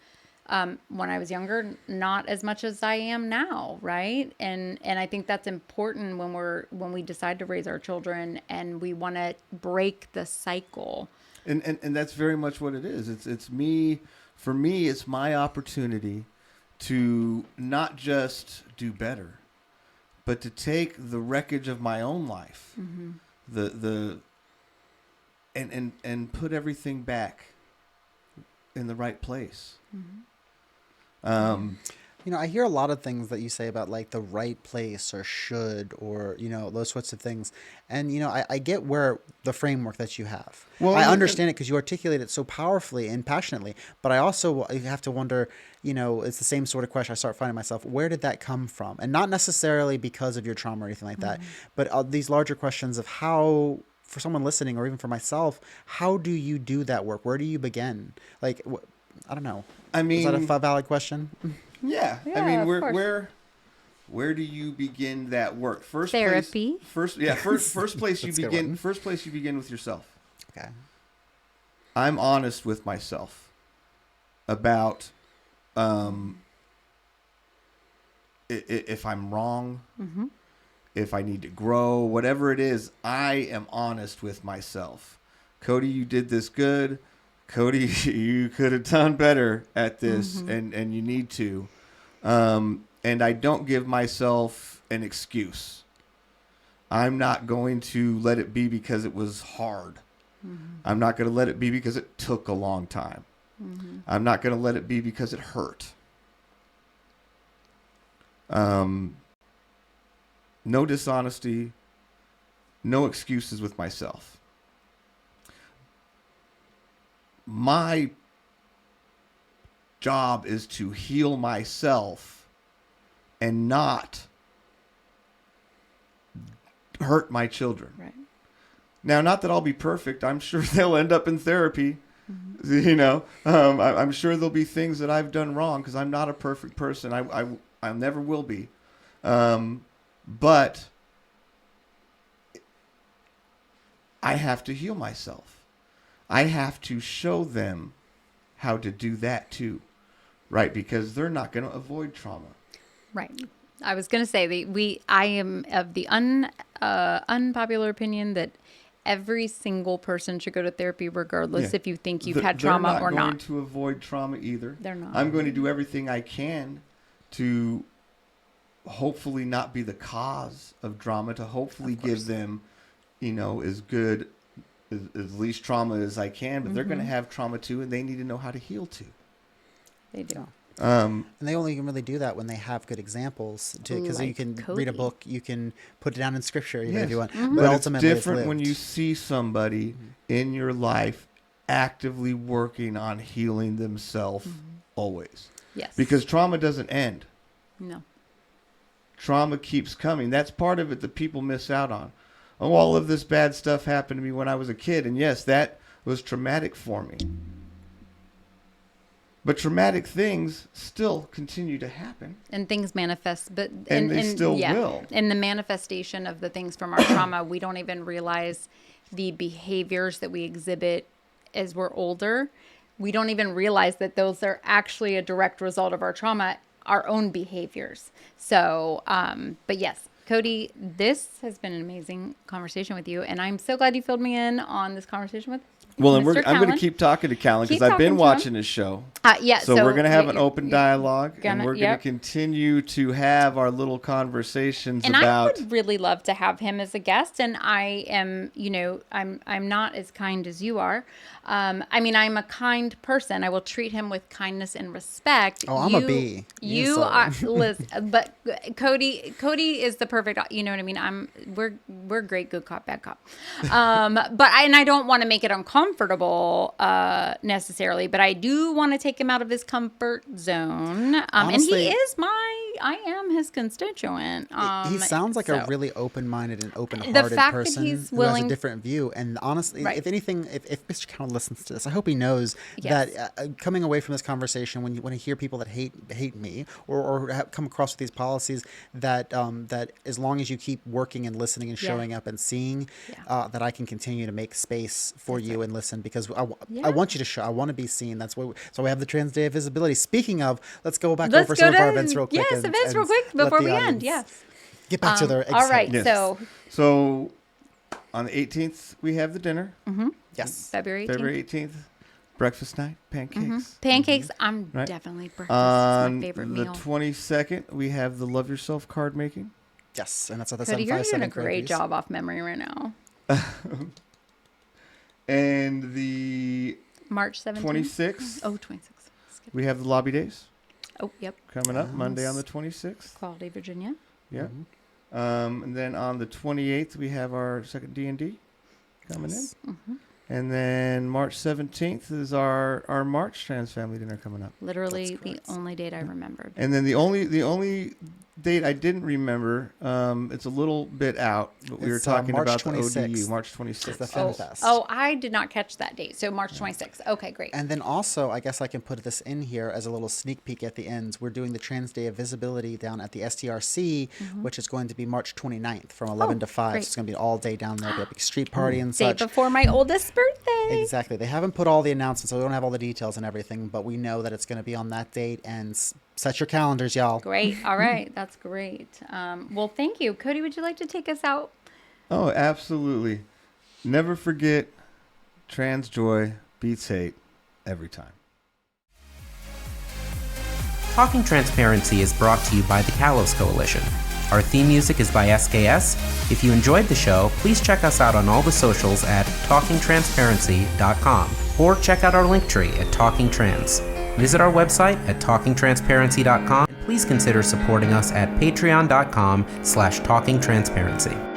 When I was younger, not as much as I am now, right? And I think that's important when we decide to raise our children and we want to break the cycle. And that's very much what it is. It's me. For me, it's my opportunity to not just do better, but to take the wreckage of my own life, and put everything back in the right place. You know, I hear a lot of things that you say about like the right place or should, or, you know, those sorts of things. And, you know, I get where the framework that you have. Well, I understand it because you articulate it so powerfully and passionately. But I also have to wonder, you know, it's the same sort of question I start finding myself. Where did that come from? And not necessarily because of your trauma or anything like that, but these larger questions of how, for someone listening or even for myself, how do you do that work? Where do you begin? Like, I don't know. I mean, is that a valid question? Yeah. I mean, where do you begin that work? Therapy. First place you begin. First place you begin with yourself. Okay. I'm honest with myself about if I'm wrong, if I need to grow, whatever it is, I am honest with myself. Cody, you did this good. Cody, you could have done better at this, and you need to. And I don't give myself an excuse. I'm not going to let it be because it was hard. I'm not going to let it be because it took a long time. I'm not going to let it be because it hurt. No dishonesty, no excuses with myself. My job is to heal myself and not hurt my children. Right. Now, not that I'll be perfect. I'm sure they'll end up in therapy. You know, I'm sure there'll be things that I've done wrong because I'm not a perfect person. I never will be. But I have to heal myself. I have to show them how to do that too, right? Because they're not going to avoid trauma. Right. I was going to say I am of the unpopular opinion that every single person should go to therapy regardless if you think you've had trauma or not. They're not going to avoid trauma either. They're not. I'm going to do everything I can to hopefully not be the cause of trauma, to hopefully give them, you know, as good, as least trauma as I can. But they're going to have trauma too, and they need to know how to heal too. They do. And they only can really do that when they have good examples, too, because Like you can Cody. read a book, you can put it down in scripture, even if you want. But it's ultimately, different when lived. you see somebody in your life actively working on healing themselves always. Yes. Because trauma doesn't end. No. Trauma keeps coming. That's part of it that people miss out on. Oh, all of this bad stuff happened to me when I was a kid. And yes, that was traumatic for me. But traumatic things still continue to happen. And things manifest, but And they still will. In the manifestation of the things from our trauma, we don't even realize the behaviors that we exhibit as we're older. We don't even realize that those are actually a direct result of our trauma, our own behaviors. So, but yes, Cody, this has been an amazing conversation with you, and I'm so glad you filled me in on this conversation with Well, and Mr. I'm going Callan. to keep talking to Callan because Keep I've been talking to him. watching his show. Yeah, So we're going to have an you- open dialogue, and gonna- we're going yep. to continue to have our little conversations And about. I would really love to have him as a guest. And I am, you know, I'm not as kind as you are. I mean, I'm a kind person. I will treat him with kindness and respect. Oh, I'm a B. You are, listen, but Cody is the perfect. You know what I mean? We're great, good cop, bad cop. But I don't want to make it uncomfortable necessarily. But I do want to take him out of his comfort zone. Honestly, and I am his constituent. He sounds like a so- really open-minded and open-hearted fact that person he's who has willing- a different view. And honestly, Right. if anything, if Mr. Callan listens to this, I hope he knows Yes. that coming away from this conversation, when you hear people that hate me or come across with these policies, that that as long as you keep working and listening and Yeah. showing up and seeing, Yeah. that I can continue to make space for you and listen, because I Yeah. want you to show. I want to be seen. That's why. So we have the Trans Day of Visibility. Speaking of, let's go back Let's over go some of our to- events real quick. yes, and- events and real quick let before the we end, audience yes. Get back to their all right, excitement. Yes. so On the 18th, we have the dinner. Yes. February 18th. February 18th, breakfast night, pancakes. Pancakes, I'm Right. definitely breakfast. It's On my favorite the meal. 22nd, we have the Love Yourself card making. Yes, and that's at the Cody, you're doing 757 a great Crankies. job off memory right now. And the March 17th. 26th, Oh, 26th. Skip. we have the lobby days Oh, yep. coming up Monday on the 26th. Quality, Virginia. Yeah. And then on the 28th, we have our second D&D coming in. And then March 17th is our March Trans Family Dinner coming up. Literally That's the correct. only date I remembered. And then the only date I didn't remember, it's a little bit out, but we were It's, talking March about the 26th. ODU, March It's 26th. the FemFest. Oh, I did not catch that date. So March 26th. Okay, great. And then also, I guess I can put this in here as a little sneak peek at the end. We're doing the Trans Day of Visibility down at the STRC, which is going to be March 29th from 11 to 5. great. So it's going to be all day down there. There'll be a big street party and Day such. before my oldest birthday. Exactly. They haven't put all the announcements, so we don't have all the details and everything, but we know that it's going to be on that date. And set your calendars, y'all. Great. All right. That's great. Well, thank you. Cody, would you like to take us out? Oh, absolutely. Never forget, trans joy beats hate every time. Talking Transparency is brought to you by the Kalos Coalition. Our theme music is by SKS. If you enjoyed the show, please check us out on all the socials at talkingtransparency.com or check out our link tree at Talking Trans. Visit our website at talkingtransparency.com and please consider supporting us at patreon.com/talkingtransparency.